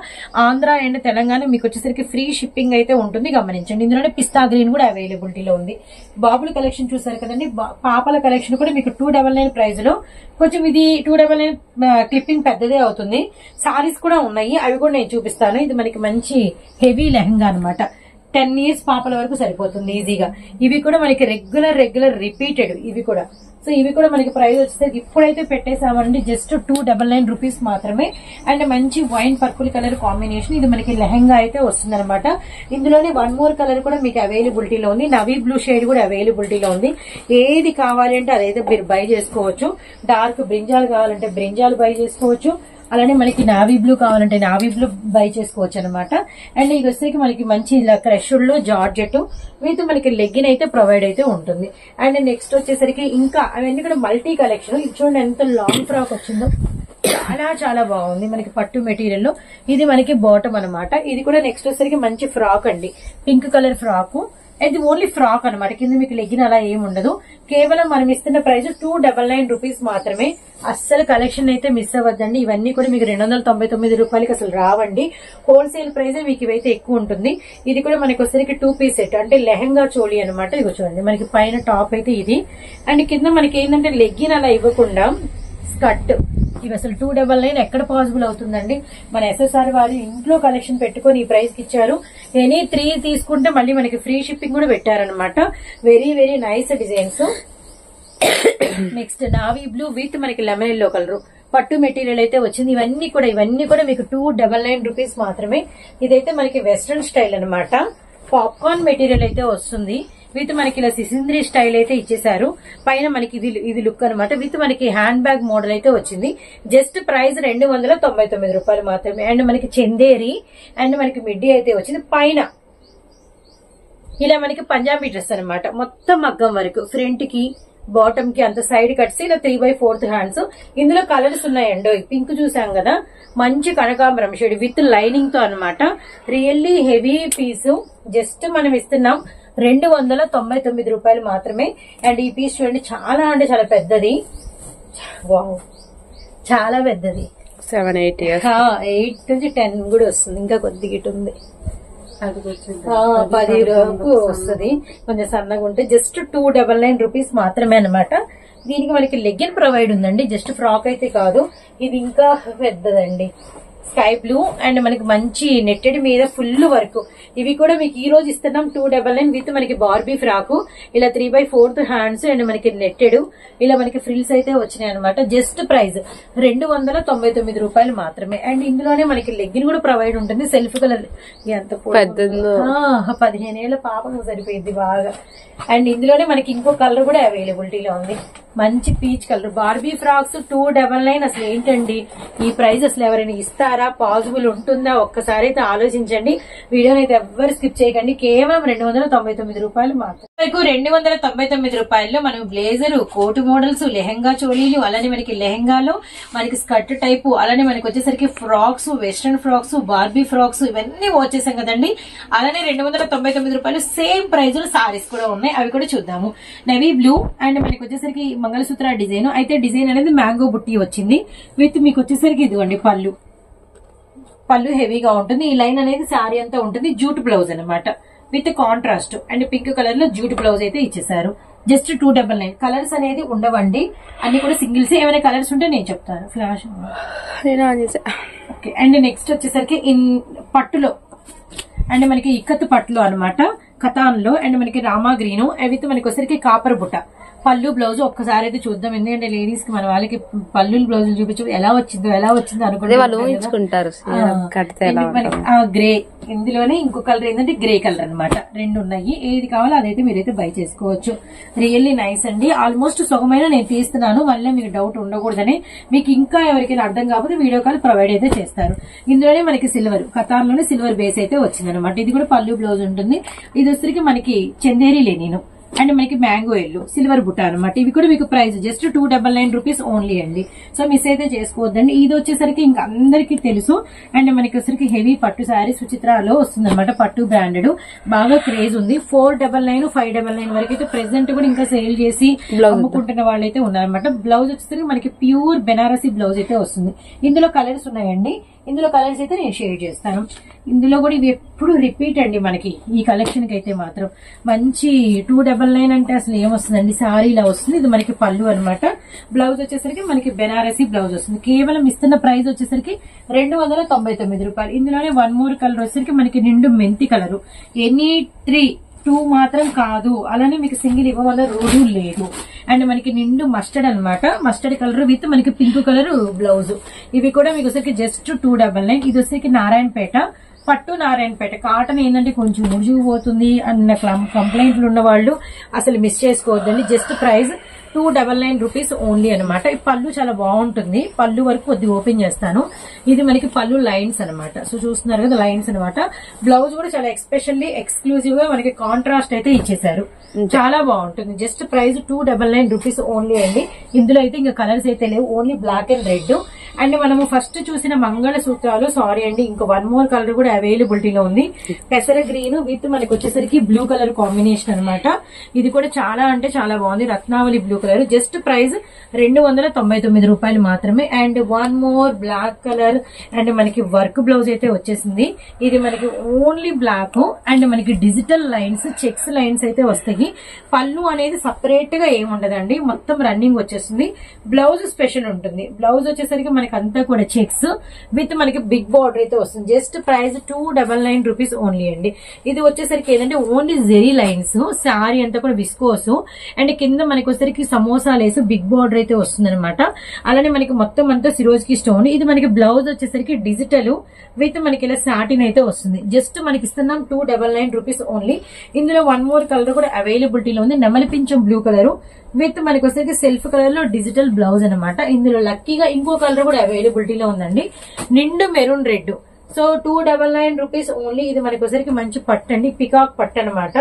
ఆంధ్ర అండ్ తెలంగాణ మీకు వచ్చేసరికి ఫ్రీ షిప్పింగ్ అయితే ఉంటుంది. గమనించండి. ఇందులోనే పిస్తా గ్రీన్ కూడా అవైలబిలిటీలో ఉంది. బాబుల కలెక్షన్ చూసారు కదండి. పాపల కలెక్షన్ కూడా మీకు 299 ప్రైస్ లో. కొంచెం ఇది 299 క్లిప్పింగ్ పెద్దదే అవుతుంది. సారీస్ కూడా ఉన్నాయి, అవి కూడా నేను చూపిస్తాను. ఇది మనకి మంచి హెవీ లెహంగా అనమాట. 10 years పాపల వరకు సరిపోతుంది ఈజీగా. ఇవి కూడా మనకి రెగ్యులర్ రిపీటెడ్. ఇవి కూడా సో ఇవి కూడా మనకి ప్రైస్ వచ్చేసి ఇప్పుడైతే పెట్టేసామండి జస్ట్ 299 రూపీస్ మాత్రమే. అండ్ మంచి వైన్ పర్పుల్ కలర్ కాంబినేషన్. ఇది మనకి లెహంగా అయితే వస్తుంది అనమాట. ఇందులోనే 1 more కలర్ కూడా మీకు అవైలబిలిటీలో ఉంది. నవీ బ్లూ షేడ్ కూడా అవైలబిలిటీలో ఉంది. ఏది కావాలి అంటే అదైతే మీరు బై చేసుకోవచ్చు. డార్క్ బ్రింజాల్ కావాలంటే బ్రింజాల్ బై చేసుకోవచ్చు. అలానే మనకి నావీ బ్లూ కావాలంటే నావీ బ్లూ బై చేసుకోవచ్చు అనమాట. అండ్ ఇది వచ్చేసి మనకి మంచి ఇలా క్రష్డ్ లో జార్జెట్ విత్ మనకి లెగ్గిన్ అయితే ప్రొవైడ్ అయితే ఉంటుంది. అండ్ నెక్స్ట్ వచ్చేసరికి ఇంకా అవన్నీ కూడా మల్టీ కలెక్షన్. ఇది చూడండి ఎంత లాంగ్ ఫ్రాక్ వచ్చిందో, చాలా బాగుంది. మనకి పట్టు మెటీరియల్ లో ఇది మనకి బాటమ్ అనమాట. ఇది కూడా నెక్స్ట్ వచ్చేసరికి మంచి ఫ్రాక్ అండి, పింక్ కలర్ ఫ్రాక్. ఇది ఓన్లీ ఫ్రాక్ అనమాట. కింద మీకు లెగ్గిన్ అలా ఏముండదు. కేవలం మనం ఇస్తున్న ప్రైస్ 299 రూపీస్ మాత్రమే. అస్సలు కలెక్షన్ అయితే మిస్ అవ్వద్దండి. ఇవన్నీ కూడా మీకు 299 రూపాయలకి అసలు రావండి. హోల్సేల్ ప్రైస్ మీకు ఇవైతే ఎక్కువ ఉంటుంది. ఇది కూడా మనకి వచ్చేసరికి 2 పీస్ సెట్ అంటే లెహంగా చోళీ అనమాట. ఇది చూడండి మనకి పైన టాప్ అయితే ఇది, అండ్ కింద మనకి ఏంటంటే లెగ్గిన్ అలా ఇవ్వకుండా స్కర్ట్. ఇవి అసలు 299 ఎక్కడ పాసిబుల్ అవుతుందండి. మన SSR వారి ఇంట్లో కలెక్షన్ పెట్టుకుని ఈ ప్రైస్ కి ఇచ్చారు. ఎనీ 3 తీసుకుంటే మళ్ళీ మనకి ఫ్రీ షిప్పింగ్ కూడా పెట్టారనమాట. Very nice designs. Next navy blue with మనకి లెమన్ ఎల్లో కలర్ పట్టు మెటీరియల్ అయితే వచ్చింది. ఇవన్నీ కూడా మీకు 299 రూపీస్ మాత్రమే. ఇదైతే మనకి వెస్ట్రన్ స్టైల్ అనమాట. పాప్కార్న్ మెటీరియల్ అయితే వస్తుంది. విత్ మనకి ఇలా సిసింద్రీ స్టైల్ అయితే ఇచ్చేసారు. పైన మనకి ఇది లుక్ అనమాట. విత్ మనకి హ్యాండ్ బ్యాగ్ మోడల్ అయితే వచ్చింది. జస్ట్ ప్రైస్ 299 రూపాయలు మాత్రమే. అండ్ మనకి చందేరి అండ్ మనకి మిడ్డీ అయితే వచ్చింది. పైన ఇలా మనకి పంజాబీ డ్రెస్ అనమాట. మొత్తం మగ్గం వరకు ఫ్రంట్ కి బాటమ్ కి అంత సైడ్ కట్స్ ఇలా 3/4 హ్యాండ్స్. ఇందులో కలర్స్ ఉన్నాయండి. పింక్ చూసాం కదా, మంచి కనకాంబరం షేడ్ విత్ లైనింగ్ తో అనమాట. Really heavy piece. జస్ట్ మనం ఇస్తున్నాం 299 రూపాయలు మాత్రమే. అండ్ ఈ పీస్ చూడండి చాలా అంటే చాలా పెద్దది. వావ్, చాలా పెద్దది. 7, 8 years 8 నుంచి 10 కూడా వస్తుంది. ఇంకా కొద్దిగా ఇటు ఉంది. 10 వరకు వస్తుంది. కొంచెం సన్నగా ఉంటే జస్ట్ 299 రూపీస్ మాత్రమే అనమాట. దీనికి మనకి లెగ్గిన్ ప్రొవైడ్ ఉందండి. జస్ట్ ఫ్రాక్ అయితే కాదు, ఇది ఇంకా పెద్దదండి. స్కై బ్లూ అండ్ మనకి మంచి నెట్టెడ్ మీద ఫుల్ వర్క్. ఇవి కూడా మీకు ఈ రోజు ఇస్తున్నాం 299 విత్ మనకి బార్బీ ఫ్రాక్. ఇలా 3/4 హ్యాండ్స్ అండ్ మనకి నెట్టెడ్ ఇలా మనకి ఫ్రిల్స్ అయితే వచ్చినాయి అనమాట. జస్ట్ ప్రైస్ 299 రూపాయలు మాత్రమే. అండ్ ఇందులోనే మనకి లెగ్గిన్ కూడా ప్రొవైడ్ ఉంటుంది. సెల్ఫ్ కలర్ ఎంత 15 ఏళ్ల పాపకు సరిపోయింది బాగా. అండ్ ఇందులోనే మనకి ఇంకో కలర్ కూడా అవైలబిలిటీలో ఉంది. మంచి పీచ్ కలర్ బార్బీ ఫ్రాక్స్ 299. అసలు ఏంటండి ఈ ప్రైస్, అసలు ఎవరైనా ఇస్తారా, పాసిబుల్ ఉంటుందా? ఒక్కసారి అయితే ఆలోచించండి. వీడియోని అయితే ఎవ్వరు స్కిప్ చేయకండి. కేవలం 299 రూపాయలు మాత్రం. 299 రూపాయల్లో మనం బ్లేజర్, కోటు మోడల్స్, లెహంగా చోళీలు, అలానే మనకి లెహంగాలో మనకి స్కర్ట్ టైపు, అలానే మనకి వచ్చేసరికి frocks, western frocks, Barbie frocks ఇవన్నీ వచ్చేసాం కదండి. అలానే 299 రూపాయలు సేమ్ ప్రైజ్ లో సారీస్ కూడా ఉన్నాయి. అవి కూడా చూద్దాము. నవీ బ్లూ అండ్ మనకి వచ్చేసరికి మంగళసూత్ర డిజైన్ అయితే డిజైన్ అనేది మ్యాంగో బుట్టి వచ్చింది. విత్ మీకు వచ్చేసరికి ఇదిగోండి పళ్ళు హెవీగా ఉంటుంది. ఈ లైన్ అనేది శారీ అంతా ఉంటుంది. జూట్ బ్లౌజ్ అనమాట with contrast and pink colour లో జూట్ బ్లౌజ్ అయితే ఇచ్చేసారు. జస్ట్ 299. కలర్స్ అనేది ఉండవండి, అన్ని కూడా సింగిల్స్. ఏమైనా కలర్స్ ఉంటే నేను చెప్తాను. Flash okay. అండ్ నెక్స్ట్ వచ్చేసరికి పట్టులో అండ్ మనకి ఇక్కత్ పట్టులో అనమాట. కథాన్ లో అండ్ మనకి రామా గ్రీన్ విత్ మనకి వచ్చరికి కాపర్ బుట్ట పళ్ళు బ్లౌజ్ ఒక్కసారి అయితే చూద్దాం. ఎందుకంటే లేడీస్ కి మన వాళ్ళకి పళ్ళు బ్లౌజులు చూపించు ఎలా వచ్చిందో అనుకుంటారు. గ్రే ఇందులోనే ఇంకో కలర్ ఏంటంటే గ్రే కలర్ అన్నమాట. రెండు ఉన్నాయి, ఏది కావాలో అదైతే మీరైతే బై చేసుకోవచ్చు. రియల్లీ నైస్ అండి. ఆల్మోస్ట్ సుగమైన నేను తీస్తున్నాను, మళ్ళీ మీకు డౌట్ ఉండకూడదని. మీకు ఇంకా ఎవరికైనా అర్థం కాకపోతే వీడియో కాల్ ప్రొవైడ్ అయితే చేస్తారు. ఇందులోనే మనకి సిల్వర్ కథాన్లోనే సిల్వర్ బేస్ అయితే వచ్చింది అనమాట. ఇది కూడా పళ్ళు బ్లౌజ్ ఉంటుంది. ఇది వచ్చరికి మనకి చందేరి లెనిన్ అండ్ మనకి మ్యాంగో ఎల్లో సిల్వర్ బుట్ట అనమాట. ఇవి కూడా మీకు ప్రైస్ జస్ట్ 299 రూపీస్ ఓన్లీ అండి. సో మిస్ అయితే చేసుకోవద్దండి. ఇది వచ్చేసరికి ఇంకా అందరికీ తెలుసు. అండ్ మనకి వచ్చరికి హెవీ పట్టు శారీ సుచిత్రాలో వస్తుంది అనమాట. పట్టు బ్రాండెడ్ బాగా క్రేజ్ ఉంది. 499 599 వరకు అయితే ప్రెసెంట్ కూడా ఇంకా సేల్ చేసి అమ్ముకుంటున్న వాళ్ళు అయితే ఉన్నారనమాట. బ్లౌజ్ వచ్చేసరికి మనకి ప్యూర్ బెనారసీ బ్లౌజ్ అయితే వస్తుంది. ఇందులో కలర్స్ ఉన్నాయండి. ఇందులో కలర్స్ అయితే నేను షేర్ చేస్తాను. ఇందులో కూడా ఇవి ఎప్పుడు రిపీట్ అండి మనకి ఈ కలెక్షన్ కి అయితే మాత్రం. మంచి 299 అంటే అసలు ఏమొస్తుందండి, సారీ ఇలా వస్తుంది. ఇది మనకి పళ్ళు అనమాట. బ్లౌజ్ వచ్చేసరికి మనకి బెనారసీ బ్లౌజ్ వస్తుంది. కేవలం ఇస్తున్న ప్రైస్ వచ్చేసరికి 299 రూపాయలు. ఇందులోనే వన్ మోర్ కలర్ వచ్చేసరికి మనకి నిండు మెంతి కలరు. ఎనీ 2 మాత్రం కాదు, అలానే మీకు సింగిల్ ఇవ్వవల్ల రూడు లేదు. అండ్ మనకి నిండు మస్టర్డ్ అనమాట. మస్టర్డ్ కలర్ విత్ మనకి పింక్ కలర్ బ్లౌజ్. ఇవి కూడా మీకు వచ్చరికి జస్ట్ 299. ఇది వచ్చరికి నారాయణపేట పట్టు నారాయణపేట కాటన్. ఏంటంటే కొంచెం ముడుచుకుపోతుంది అన్న కంప్లైంట్లు ఉన్న వాళ్ళు అసలు మిస్ చేసుకోవద్దండి. జస్ట్ ప్రైస్ 299 రూపీస్ ఓన్లీ అనమాట. ఈ పళ్ళు చాలా బాగుంటుంది. పళ్ళు వరకు కొద్దిగా ఓపెన్ చేస్తాను. ఇది మనకి పళ్ళు లైన్స్ అనమాట. సో చూస్తున్నారు కదా లైన్స్ అనమాట. బ్లౌజ్ కూడా చాలా ఎక్స్పెషల్లీ ఎక్స్క్లూజివ్ గా మనకి కాంట్రాస్ట్ అయితే ఇచ్చేసారు. చాలా బాగుంటుంది. జస్ట్ ప్రైస్ 299 రూపీస్ ఓన్లీ అండి. ఇందులో అయితే ఇంకా కలర్స్ అయితే లేవు, only black and red. And మనము ఫస్ట్ చూసిన మంగళ సూత్రాలు సారీ అండి, ఇంకా వన్ మోర్ కలర్ కూడా అవైలబిలిటీలో ఉంది. పెసర గ్రీన్ విత్ మనకి వచ్చేసరికి బ్లూ కలర్ కాంబినేషన్ అనమాట. ఇది కూడా చాలా అంటే చాలా బాగుంది. రత్నావళి బ్లూ కలర్. జస్ట్ ప్రైస్ 299 రూపాయలు మాత్రమే. And one more black colour and మనకి వర్క్ బ్లౌజ్ అయితే వచ్చేసింది. ఇది మనకి ఓన్లీ బ్లాక్ అండ్ మనకి డిజిటల్ లైన్స్ చెక్స్ లైన్స్ అయితే వస్తాయి. పళ్ళు అనేది సపరేట్ గా ఏముండదండి, మొత్తం రన్నింగ్ వచ్చేస్తుంది. బ్లౌజ్ స్పెషల్ ఉంటుంది. బ్లౌజ్ వచ్చేసరికి మనకి అంతా కూడా చెక్స్ విత్ మనకి బిగ్ బార్డర్ అయితే వస్తుంది. జస్ట్ ప్రైస్ 299 రూపీస్ ఓన్లీ అండి. ఇది వచ్చేసరికి ఏంటంటే ఓన్లీ జెరీ లైన్స్. శారీ అంతా కూడా విస్కోస్ అండ్ కింద మనకి వచ్చేసరికి సమోసా లేసు బిగ్ బార్డర్ అయితే వస్తుంది అనమాట. అలానే మనకి మొత్తం అంతా సిరోజ్కి స్టోన్. ఇది మనకి బ్లౌజ్ వచ్చేసరికి డిజిటల్ విత్ మనకి ఇలా సాటిన్ అయితే వస్తుంది. జస్ట్ మనకి ఇస్తున్నాం 299 రూపీస్ ఓన్లీ. ఇందులో వన్ మోర్ కలర్ కూడా అవైలబిలిటీలో ఉంది. నెమలి పింఛం బ్లూ కలర్ విత్ మనకి వచ్చేసరికి సెల్ఫ్ కలర్ లో డిజిటల్ బ్లౌజ్ అనమాట. ఇందులో లక్కీగా ఇంకో కలర్ కూడా అవైలబిలిటీలో ఉందండి, నిండు maroon red. So 299 rupees only. ఇది మనకి వచ్చేసరికి మంచి పట్టు అండి, పికాక్ పట్టు అనమాట.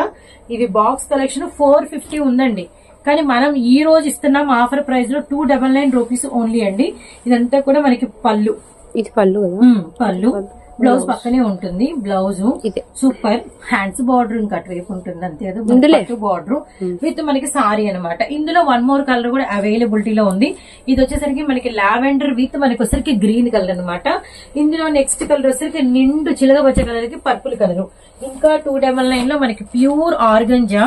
ఇవి బాక్స్ కలెక్షన్ 450 ఉందండి, కానీ మనం ఈ రోజు ఇస్తున్నాం ఆఫర్ ప్రైస్ లో 299 రూపీస్ ఓన్లీ అండి. ఇదంతా కూడా మనకి పళ్ళు. ఇది పళ్ళు పళ్ళు బ్లౌజ్ పక్కనే ఉంటుంది. బ్లౌజ్ సూపర్ హ్యాండ్స్ బార్డర్ ఇంకా అటువైపు ఉంటుంది అంతే కదా, బార్డర్ విత్ మనకి సారీ అనమాట. ఇందులో వన్ మోర్ కలర్ కూడా అవైలబిలిటీలో ఉంది. ఇది వచ్చేసరికి మనకి లావెండర్ విత్ మనకి వచ్చేసరికి గ్రీన్ కలర్ అనమాట. ఇందులో నెక్స్ట్ కలర్ వచ్చేసరికి నిండు చిలగబచ్చ కలర్ కి పర్పుల్ కలర్. ఇంకా 299 లో మనకి ప్యూర్ ఆర్గంజా.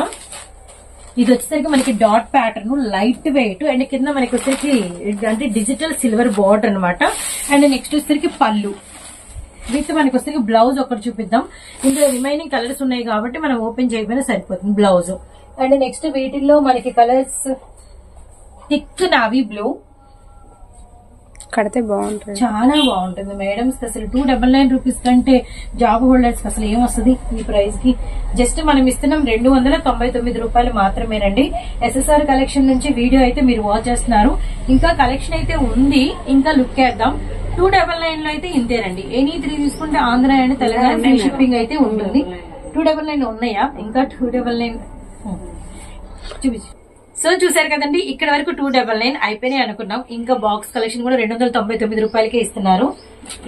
ఇది వచ్చేసరికి మనకి dot pattern light weight and కింద మనకి వచ్చేసరికి అంటే డిజిటల్ సిల్వర్ బార్డర్ అనమాట. అండ్ నెక్స్ట్ వచ్చేసరికి పళ్ళు విత్ మనకి వచ్చేసరికి బ్లౌజ్ ఒకటి చూపిద్దాం. ఇందులో రిమైనింగ్ కలర్స్ ఉన్నాయి కాబట్టి మనం ఓపెన్ చేయకపోయినా సరిపోతుంది బ్లౌజ్. అండ్ నెక్స్ట్ వీటిల్లో మనకి కలర్స్ థిక్ నావీ బ్లూ కడితే బాగుంటుంది, చాలా బాగుంటుంది మేడమ్స్. అసలు 299 రూపీస్ కంటే జాబ్ హోల్డర్స్ అసలు ఏమొస్తుంది ఈ ప్రైస్ కి. జస్ట్ మనం ఇస్తున్నాం 299 రూపాయలు మాత్రమేనండి. ఎస్ఎస్ఆర్ కలెక్షన్ నుంచి వీడియో అయితే మీరు వాచ్ చేస్తున్నారు. ఇంకా కలెక్షన్ అయితే ఉంది, ఇంకా లుక్ చేద్దాం. 299 లో అయితే ఇంతేనండి. ఎనీ 3 తీసుకుంటే Andhra and Telangana free shipping అయితే ఉంటుంది. 299 ఉన్నాయా ఇంకా 299 చూపించు. సో చూసారు కదండి, ఇక్కడ వరకు 299 అయిపోయినాయి అనుకున్నాం. ఇంకా బాక్స్ కలెక్షన్ కూడా 299 రూపాయలకే ఇస్తున్నారు.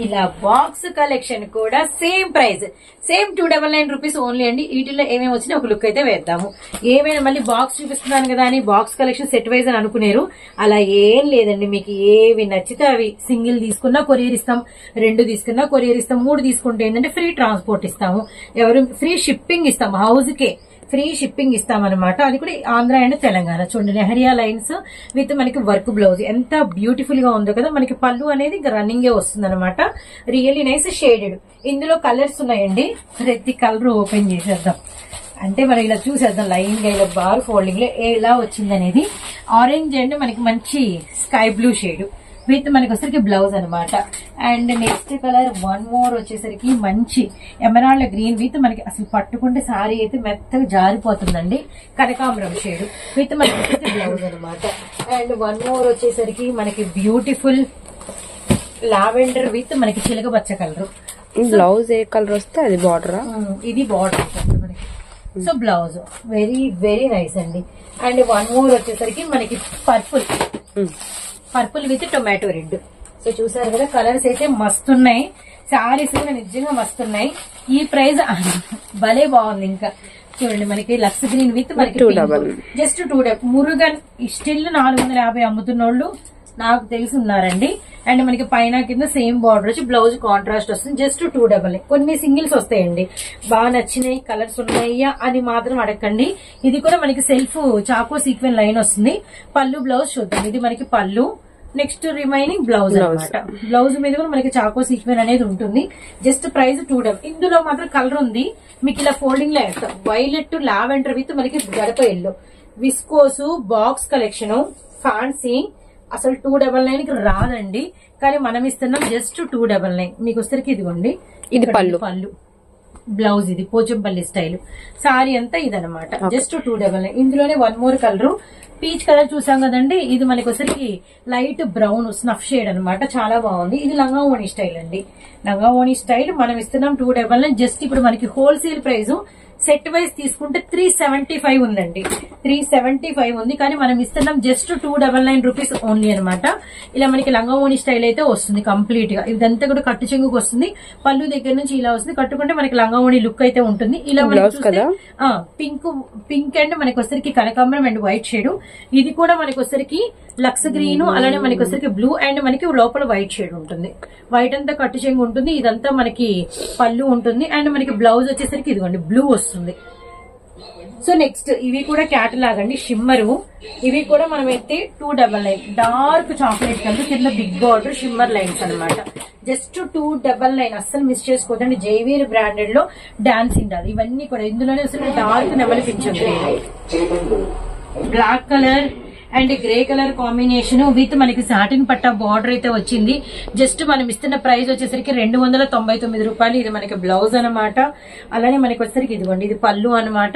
ఇలా బాక్స్ కలెక్షన్ కూడా same price, same 299 rupees only అండి. వీటిలో ఏమేమి వచ్చినా ఒక లుక్ అయితే వేద్దాము. ఏమైనా మళ్ళీ బాక్స్ చూపిస్తున్నాను కదా అని బాక్స్ కలెక్షన్ సెట్ వైజ్ అని అనుకునేరు, అలా ఏం లేదండి. మీకు ఏవి నచ్చితే అవి సింగిల్ తీసుకున్నా కొరియర్ ఇస్తాం, 2 తీసుకున్నా కొరియర్ ఇస్తాం, 3 తీసుకుంటే ఏంటంటే ఫ్రీ ట్రాన్స్పోర్ట్ ఇస్తాము, ఎవరు ఫ్రీ షిప్పింగ్ ఇస్తాము, హౌస్ కే ఫ్రీ షిప్పింగ్ ఇస్తామన్నమాట. అది కూడా ఆంధ్ర అండ్ తెలంగాణ. చూడండి నెహరియా లైన్స్ విత్ మనకి వర్క్ బ్లౌజ్ ఎంత బ్యూటిఫుల్ గా ఉందో కదా. మనకి పళ్ళు అనేది రన్నింగ్ వస్తుంది అనమాట. Really nice shaded. ఇందులో కలర్స్ ఉన్నాయండి, ప్రతి కలర్ ఓపెన్ చేసేద్దాం. అంటే మనం ఇలా చూసేద్దాం లైన్ గా ఇలా బార్ ఫోల్డింగ్ లో ఎలా వచ్చింది అనేది. ఆరెంజ్ అండ్ మనకి మంచి స్కై బ్లూ షేడ్ విత్ మనకి వచ్చేసరికి బ్లౌజ్ అనమాట. And next colour one more వచ్చేసరికి మంచి ఎమరాల్డ్ గ్రీన్ విత్ మనకి అసలు పట్టుకుంటే సారీ అయితే మెత్తగా జారిపోతుందండి. కనకాంబరం షేడ్ విత్ మనకి బ్లౌజ్ అనమాట. అండ్ వన్ మోర్ వచ్చేసరికి మనకి బ్యూటిఫుల్ లావెండర్ విత్ మనకి చిలక పచ్చ కలర్. బ్లౌజ్ ఏ కలర్ వస్తే అది బార్డర్, ఇది బార్డర్ మనకి. So blouse very very nice అండి. అండ్ వన్ మోర్ వచ్చేసరికి మనకి purple with tomato red. So చూసారు కదా కలర్స్ అయితే మస్తున్నాయి. శారీస్ కూడా నిజంగా మస్తున్నాయి. ఈ ప్రైస్ భలే బాగుంది. ఇంకా చూడండి మనకి లక్స్ గ్రీన్ విత్ మనకి జస్ట్ 2 మురుగన్ స్టిల్ 450 అమ్ముతున్నోళ్ళు నాకు తెలిసి ఉన్నారండి. అండ్ మనకి పైన కింద సేమ్ బార్డర్ వచ్చి బ్లౌజ్ కాంట్రాస్ట్ వస్తుంది. జస్ట్ 299. కొన్ని సింగిల్స్ వస్తాయండి. బాగా నచ్చినాయి కలర్స్ ఉన్నాయా అని మాత్రం అడగండి. ఇది కూడా మనకి సెల్ఫ్ చాకో సీక్వెన్ లైన్ వస్తుంది. పళ్ళు బ్లౌజ్ చూద్దాం. ఇది మనకి పళ్ళు, నెక్స్ట్ రిమైనింగ్ బ్లౌజ్ అనమాట. బ్లౌజ్ మీద కూడా మనకి చాకో సీక్వెన్ అనేది ఉంటుంది. Just price 299. ఇందులో మాత్రం కలర్ ఉంది మీకు ఇలా ఫోల్డింగ్ లో వేస్తాం. వైలెట్ లావెండర్ విత్ మనకి గడప yellow, viscose box collection, fancy. అసలు 299 కి రాదండి. కానీ మనం ఇస్తున్నాం జస్ట్ 299. మీకు వచ్చరికి ఇదిగోండి, ఇది పళ్ళు బ్లౌజ్, ఇది పోచంపల్లి స్టైల్. సారీ అంతా ఇదనమాట. జస్ట్ 299. ఇందులోనే one more colour peach colour చూసాం కదండి. ఇది మనకి వచ్చరికి లైట్ బ్రౌన్ స్నఫ్ షేడ్ అనమాట. చాలా బాగుంది. ఇది లంగా ఓణి స్టైల్ అండి. లంగా ఓణి స్టైల్ మనం ఇస్తున్నాం 299. జస్ట్ ఇప్పుడు మనకి హోల్సేల్ ప్రైస్ సెట్ వైజ్ తీసుకుంటే 375 ఉందండి. 375 ఉంది. కానీ మనం ఇస్తున్నాం జస్ట్ 299 రూపీస్ ఓన్లీ అనమాట. ఇలా మనకి లంగా ఓణి స్టైల్ అయితే వస్తుంది కంప్లీట్ గా. ఇదంతా కూడా కట్టు చెంగుకు వస్తుంది. పళ్ళు దగ్గర నుంచి ఇలా వస్తుంది. కట్టుకుంటే మనకి లంగా ఓణి లుక్ అయితే ఉంటుంది. ఇలా పింక్ అండ్ మనకి వచ్చరికి కనకాంబరం అండ్ వైట్ షేడ్. ఇది కూడా మనకి వచ్చరికి లక్స్ గ్రీన్, అలానే మనకి వచ్చరికి బ్లూ అండ్ మనకి లోపల వైట్ షేడ్ ఉంటుంది. వైట్ అంతా కట్టు చెంగు ఉంటుంది. ఇదంతా మనకి పళ్ళు ఉంటుంది. అండ్ మనకి బ్లౌజ్ వచ్చేసరికి ఇదిగోండి బ్లూ వస్తుంది. సో నెక్స్ట్ ఇవి కూడా క్యాటలాగ్ అండి, షిమ్మరు. ఇవి కూడా మనం అయితే 299. డార్క్ చాక్లెట్ కలర్ కింద బిగ్ బార్డర్ షిమ్మర్ లైన్స్ అనమాట. జస్ట్ 299. అస్సలు మిస్ చేసుకోవద్దండి. జైవీర్ బ్రాండెడ్ లో డాన్సింగ్ అది ఇవన్నీ కూడా. ఇందులోనే అసలు డార్క్ నెమలి పింఛన్ black colour and grey colour combination with మనకి సాటిన్ పట్టా బార్డర్ అయితే వచ్చింది. జస్ట్ మనం ఇస్తున్న ప్రైస్ వచ్చేసరికి 299 రూపాయలు. ఇది మనకి బ్లౌజ్ అనమాట. అలానే మనకి వచ్చేసరికి ఇదిగోండి ఇది పళ్ళు అనమాట.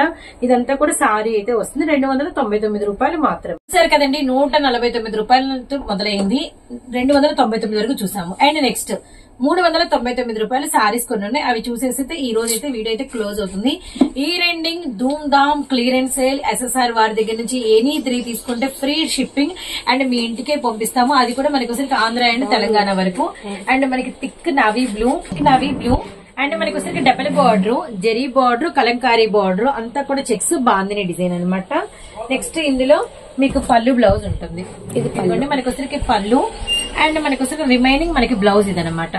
ఇదంతా కూడా సారీ అయితే వస్తుంది. 299 రూపాయలు మాత్రం. సరే కదండి, 149 రూపాయలతో మొదలైంది. 299 వరకు చూసాము. అండ్ నెక్స్ట్ 399 రూపాయలు సారీస్ కొన్ని ఉన్నాయి. అవి చూసేసి ఈ రోజు అయితే వీడియో అయితే క్లోజ్ అవుతుంది. ఈ రెండింగ్ ధూమ్ ధామ్ క్లియరెన్స్ సేల్ SSR వారి దగ్గర నుంచి ఎనీ 3 తీసుకుంటే ఫ్రీ షిప్పింగ్ అండ్ మీ ఇంటికే పంపిస్తాము. అది కూడా మనకి వచ్చరికి ఆంధ్ర అండ్ తెలంగాణ వరకు. అండ్ మనకి థిక్ నవీ బ్లూ అండ్ మనకి వచ్చరికి double border, zari border, Kalamkari border, అంతా కూడా చెక్స్ బాందిని డిజైన్ అనమాట. నెక్స్ట్ ఇందులో మీకు పళ్ళు బ్లౌజ్ ఉంటుంది. ఇది మనకి వచ్చరికి పళ్ళు అండ్ మనకి వచ్చరికి రిమైనింగ్ మనకి బ్లౌజ్ ఇదనమాట.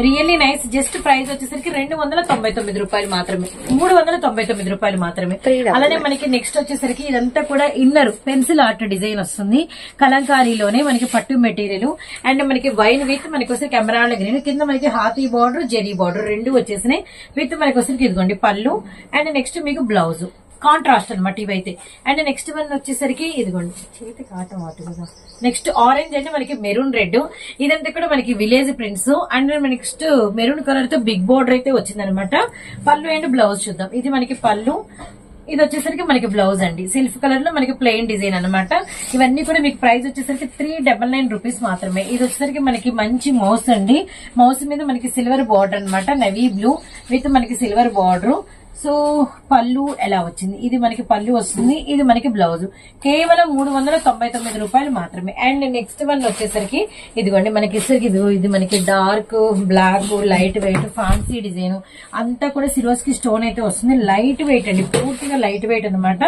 Really nice. జస్ట్ ప్రైస్ వచ్చేసరికి 299 రూపాయలు మాత్రమే. 399 రూపాయలు మాత్రమే. అలానే మనకి నెక్స్ట్ వచ్చేసరికి ఇదంతా కూడా ఇన్నర్ పెన్సిల్ ఆర్ట్ డిజైన్ వస్తుంది. కలంకారీలోనే మనకి పట్టు మెటీరియల్ అండ్ మనకి వైన్ విత్ మనకి వచ్చరికి ఎమరాల్డ్ గ్రీన్, కింద మనకి హాతీ బార్డర్, జెరీ బార్డర్ రెండు వచ్చేసినాయి. విత్ మనకి వచ్చరికి ఇదిగోండి పళ్ళు అండ్ నెక్స్ట్ మీకు బ్లౌజ్ కాంట్రాస్ట్ అనమాట ఇవైతే. అండ్ నెక్స్ట్ వన్ వచ్చేసరికి ఇదిగోండి చేతి కాటం అవుతుంది. నెక్స్ట్ ఆరెంజ్ అంటే మనకి మెరూన్ రెడ్. ఇదంతా కూడా మనకి village prints and next maroon colour తో బిగ్ బోర్డర్ అయితే వచ్చిందనమాట. పళ్ళు అండ్ బ్లౌజ్ చూద్దాం. ఇది మనకి పళ్ళు, ఇది వచ్చేసరికి మనకి బ్లౌజ్ అండి. సిల్క్ కలర్ లో మనకి ప్లెయిన్ డిజైన్ అనమాట. ఇవన్నీ కూడా మీకు ప్రైస్ వచ్చేసరికి 399 రూపీస్ మాత్రమే. ఇది వచ్చేసరికి మనకి మంచి మౌస్ అండి. మౌస్ మీద మనకి సిల్వర్ బార్డర్ అనమాట. నవీ బ్లూ విత్ మనకి సిల్వర్ బార్డర్. సో పళ్ళు ఎలా వచ్చింది, ఇది మనకి పళ్ళు వస్తుంది. ఇది మనకి బ్లౌజ్. కేవలం 399 రూపాయలు మాత్రమే. అండ్ నెక్స్ట్ వన్ వచ్చేసరికి ఇదిగోండి మనకి ఇది మనకి dark black light weight fancy design అంతా కూడా సిరోస్కి స్టోన్ అయితే వస్తుంది. లైట్ వెయిట్ అండి, పూర్తిగా లైట్ వెయిట్ అనమాట.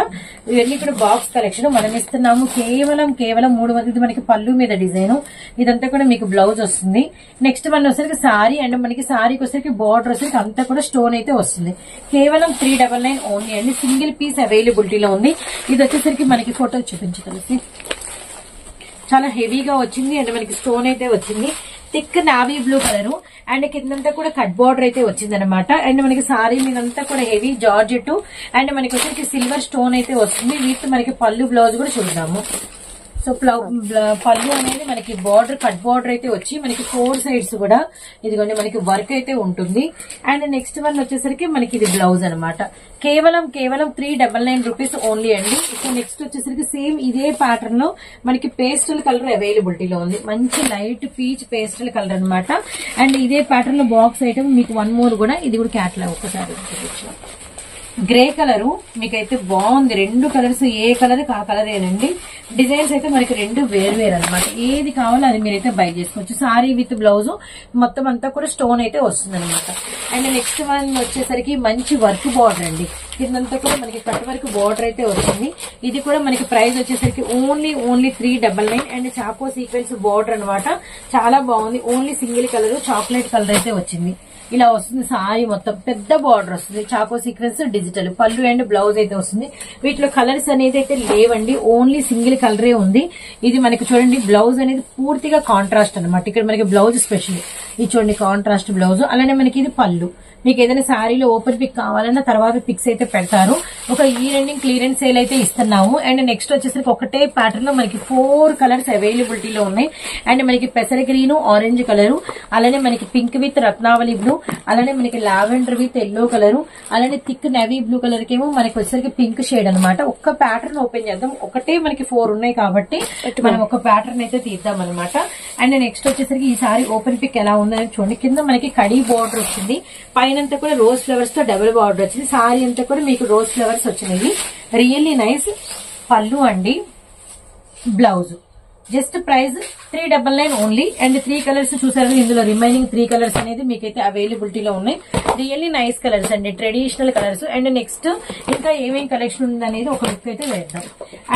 ఇవన్నీ కూడా బాక్స్ కలెక్షన్ మనం ఇస్తున్నాము. కేవలం 300. ఇది మనకి పళ్ళు మీద డిజైన్, ఇదంతా కూడా మీకు బ్లౌజ్ వస్తుంది. నెక్స్ట్ వన్ వచ్చేసరికి సారీ అండ్ మనకి సారీకి వచ్చేసరికి బార్డర్ వచ్చేసరికి అంతా కూడా స్టోన్ అయితే వస్తుంది. కేవలం 399 ఓన్లీ అండి. సింగిల్ పీస్ అవైలబిలిటీలో ఉంది. ఇది వచ్చేసరికి మనకి ఫోటో చూపించగలిసి చాలా హెవీగా వచ్చింది అండ్ మనకి స్టోన్ అయితే వచ్చింది. Thick navy blue colour and కిందంతా కూడా కట్ బార్డర్ అయితే వచ్చిందనమాట. అండ్ మనకి సారీ మీదంతా కూడా హెవీ జార్జెట్ అండ్ మనకి వచ్చరికి సిల్వర్ స్టోన్ అయితే వస్తుంది. వీటి మనకి పళ్ళు బ్లౌజ్ కూడా చూద్దాము. సో పళ్ళు అనేది మనకి బార్డర్ కట్ బార్డర్ అయితే వచ్చి మనకి 4 సైడ్స్ కూడా ఇదిగోండి మనకి వర్క్ అయితే ఉంటుంది. అండ్ నెక్స్ట్ వన్ వచ్చేసరికి మనకి ఇది బ్లౌజ్ అనమాట. కేవలం 399 రూపీస్ ఓన్లీ అండి. సో నెక్స్ట్ వచ్చేసరికి సేమ్ ఇదే ప్యాటర్న్ లో మనకి పేస్టల్ కలర్ అవైలబిలిటీలో ఉంది. మంచి లైట్ పీచ్ పేస్టల్ కలర్ అనమాట. అండ్ ఇదే ప్యాటర్న్ లో బాక్స్ ఐటమ్ మీకు 1 మోర్ కూడా ఇది కూడా క్యాట్లాగ్ ఒకసారి గ్రే కలరు మీకైతే బాగుంది. 2 కలర్స్ ఏ కలర్ ఆ కలరేనండి. డిజైన్స్ అయితే మనకి 2 వేరు అనమాట. ఏది కావాలో అది మీరైతే బై చేసుకోవచ్చు. సారీ విత్ బ్లౌజ్ మొత్తం అంతా కూడా స్టోన్ అయితే వస్తుంది అనమాట. అండ్ నెక్స్ట్ వన్ వచ్చేసరికి మంచి వర్క్ బార్డర్ అండి. కిందంతా కూడా మనకి కట్ వర్క్ బార్డర్ అయితే వస్తుంది. ఇది కూడా మనకి ప్రైస్ వచ్చేసరికి only 399 and choco sequence border అనమాట. చాలా బాగుంది. Only single colour chocolate colour అయితే వచ్చింది. ఇలా వస్తుంది. సారీ మొత్తం పెద్ద బార్డర్ వస్తుంది. చాకో సీక్వెన్స్ డిజిటల్ పళ్ళు అండ్ బ్లౌజ్ అయితే వస్తుంది. వీటిలో కలర్స్ అనేది అయితే లేవండి. ఓన్లీ సింగిల్ కలరే ఉంది. ఇది మనకి చూడండి బ్లౌజ్ అనేది పూర్తిగా కాంట్రాస్ట్ అనమాట. ఇక్కడ మనకి బ్లౌజ్ స్పెషల్ ఇది చూడండి కాంట్రాస్ట్ బ్లౌజ్. అలానే మనకి ఇది పళ్ళు. మీకు ఏదైనా శారీలో ఓపెన్ పిక్ కావాలన్నా తర్వాత పిక్స్ అయితే పెడతారు. ఒక ఈ రెండింగ్ క్లియరెన్స్ సేల్ అయితే ఇస్తున్నాము. అండ్ నెక్స్ట్ వచ్చేసరికి ఒకటే ప్యాటర్న్ లో మనకి 4 కలర్స్ అవైలబిలిటీలో ఉన్నాయి. అండ్ మనకి పెసర గ్రీన్ ఆరెంజ్ కలరు, అలానే మనకి పింక్ విత్ రత్నావళి బ్లూ, అలానే మనకి లావెండర్ విత్ ఎల్లో కలరు, అలానే థిక్ నేవీ బ్లూ కలర్ కేమో మనకి వచ్చేసరికి పింక్ షేడ్ అనమాట. ఒక్క ప్యాటర్న్ ఓపెన్ చేద్దాం. ఒకటే మనకి 4 ఉన్నాయి కాబట్టి మనం ఒక ప్యాటర్న్ అయితే తీద్దాం అనమాట. అండ్ నెక్స్ట్ వచ్చేసరికి ఈ సారీ ఓపెన్ పిక్ ఎలా ఉందని చూడండి. కింద మనకి కడీ బార్డర్ వచ్చింది. పైనంతా కూడా రోజ్ ఫ్లవర్స్ తో డబుల్ బార్డర్ వచ్చింది. సారీ అంతా కూడా మీకు రోజ్ ఫ్లవర్స్ వచ్చినాయి. Really nice. పళ్ళు అండి blouse just price 399 only. And 3 colours చూసారు. ఇందులో రిమైనింగ్ 3 కలర్స్ అనేది మీకైతే అవైలబిలిటీలో ఉన్నాయి. రియల్లీ నైస్ కలర్స్ అండి, ట్రెడిషనల్ కలర్స్. అండ్ నెక్స్ట్ ఇంకా ఏమేమి కలెక్షన్ ఉందనేది ఒక లుక్ అయితే వేద్దాం.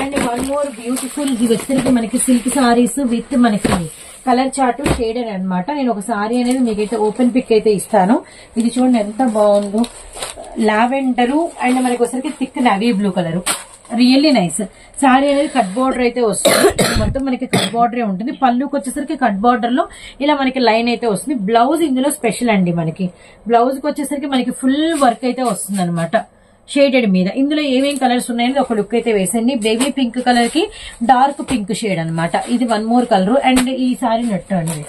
అండ్ 1 మోర్ బ్యూటిఫుల్ ఇది వచ్చేసరికి మనకి సిల్క్ సారీస్ విత్ మనకి కలర్ చార్ట్ షేడ్ అని అనమాట. నేను ఒక సారీ అనేది మీకైతే ఓపెన్ పిక్ అయితే ఇస్తాను. ఇది చూడండి ఎంత బాగుందో. లావెండరు అండ్ మనకి వచ్చరికి thick navy blue colour. Really nice. Sorry అనేది కట్ బార్డర్ అయితే వస్తుంది. మొత్తం మనకి కట్ బార్డరే ఉంటుంది. పళ్ళుకి వచ్చేసరికి కట్ బార్డర్ లో ఇలా మనకి లైన్ అయితే వస్తుంది. బ్లౌజ్ ఇందులో స్పెషల్ అండి. మనకి బ్లౌజ్ కి వచ్చేసరికి మనకి ఫుల్ వర్క్ అయితే వస్తుంది అనమాట షేడెడ్ మీద. ఇందులో ఏమేం కలర్స్ ఉన్నాయని ఒక లుక్ అయితే వేసండి. బేబీ పింక్ కలర్ కి డార్క్ పింక్ షేడ్ అనమాట. ఇది 1 మోర్ కలర్. అండ్ ఈ సారీ నట్టు అండి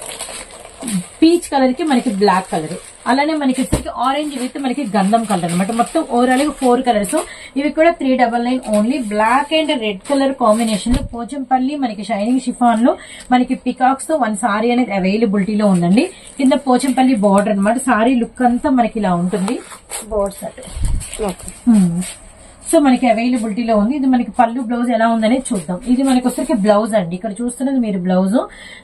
పీచ్ కలర్ కి మనకి బ్లాక్ కలర్, అలానే మనకి వచ్చేసరికి ఆరెంజ్ విత్ మనకి గంధం కలర్ అనమాట. మొత్తం ఓవరాల్ గా 4 కలర్స్. ఇవి కూడా 399 only. Black and red colour combination లో పోచంపల్లి మనకి షైనింగ్ షిఫాన్ లో మనకి పికాక్స్ తో 1 సారీ అనేది అవైలబిలిటీలో ఉందండి. కింద పోచంపల్లి బార్డర్ అనమాట. సారీ లుక్ అంతా మనకి ఇలా ఉంటుంది. బోర్డ్ సెట్ సో మనకి అవైలబిలిటీలో ఉంది. ఇది మనకి పళ్ళు బ్లౌజ్ ఎలా ఉందనేది చూద్దాం. ఇది మనకి వచ్చేసరికి బ్లౌజ్ అండి. ఇక్కడ చూస్తున్నది మీరు బ్లౌజ్.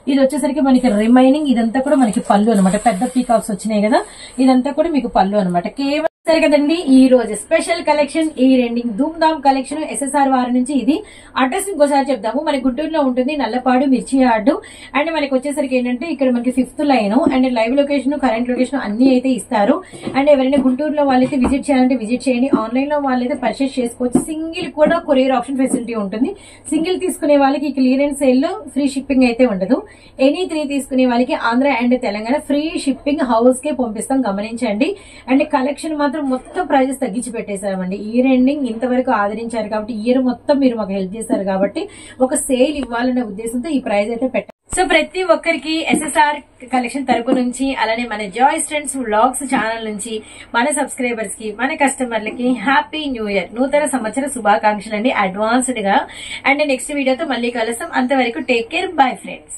ఇది వచ్చేసరికి మనకి రిమైనింగ్ ఇదంతా కూడా మనకి పళ్ళు అనమాట. పెద్ద పీకాక్స్ వచ్చినాయి కదా, ఇదంతా కూడా మీకు పళ్ళు అనమాట. కేవలం సరే కదండి ఈ రోజు స్పెషల్ కలెక్షన్ ఈ రెండింగ్ ధూమ్ ధామ్ కలెక్షన్ ఎస్ఎస్ఆర్ వారి నుంచి. ఇది అడ్రస్ ఇంకోసారి చెప్దాము. మన గుంటూరులో ఉంటుంది, నల్లపాడు మిర్చి యార్డు. అండ్ మనకి వచ్చేసరికి ఏంటంటే ఇక్కడ మనకి 5th line and live location current location అన్ని అయితే ఇస్తారు. అండ్ ఎవరైనా గుంటూరులో వాళ్ళైతే విజిట్ చేయాలంటే విజిట్ చేయండి. ఆన్లైన్ లో వాళ్ళైతే పర్చేస్ చేసుకోవచ్చు. సింగిల్ కూడా కొరియర్ ఆప్షన్ ఫెసిలిటీ ఉంటుంది. సింగిల్ తీసుకునే వాళ్ళకి క్లియరెన్స్ సేల్ లో ఫ్రీ షిప్పింగ్ అయితే ఉండదు. ఎనీ 3 తీసుకునే వాళ్ళకి Andhra and Telangana free shipping house కే పంపిస్తాం, గమనించండి. అండ్ కలెక్షన్ మాత్రం మొత్తం ప్రైజెస్ తగ్గించి పెట్టేశామండి. ఇయర్ ఎండింగ్ ఇంతవరకు ఆదరించారు కాబట్టి, ఇయర్ మొత్తం మీరు మాకు హెల్ప్ చేశారు కాబట్టి ఒక సేల్ ఇవ్వాలనే ఉద్దేశంతో ఈ ప్రైజ్ అయితే పెట్టారు. సో ప్రతి ఒక్కరికి ఎస్ఎస్ఆర్ కలెక్షన్ తరపు నుంచి, అలానే మన జాయ్ స్ట్రెండ్స్ వ్లాగ్స్ ఛానల్ నుంచి మన సబ్స్క్రైబర్స్ కి, మన కస్టమర్లకి హ్యాపీ న్యూ ఇయర్, నూతన సంవత్సర శుభాకాంక్షలు అండి అడ్వాన్స్డ్ గా. అండ్ నెక్స్ట్ వీడియోతో మళ్ళీ కలుస్తాం. అంతవరకు టేక్ కేర్, బై ఫ్రెండ్స్.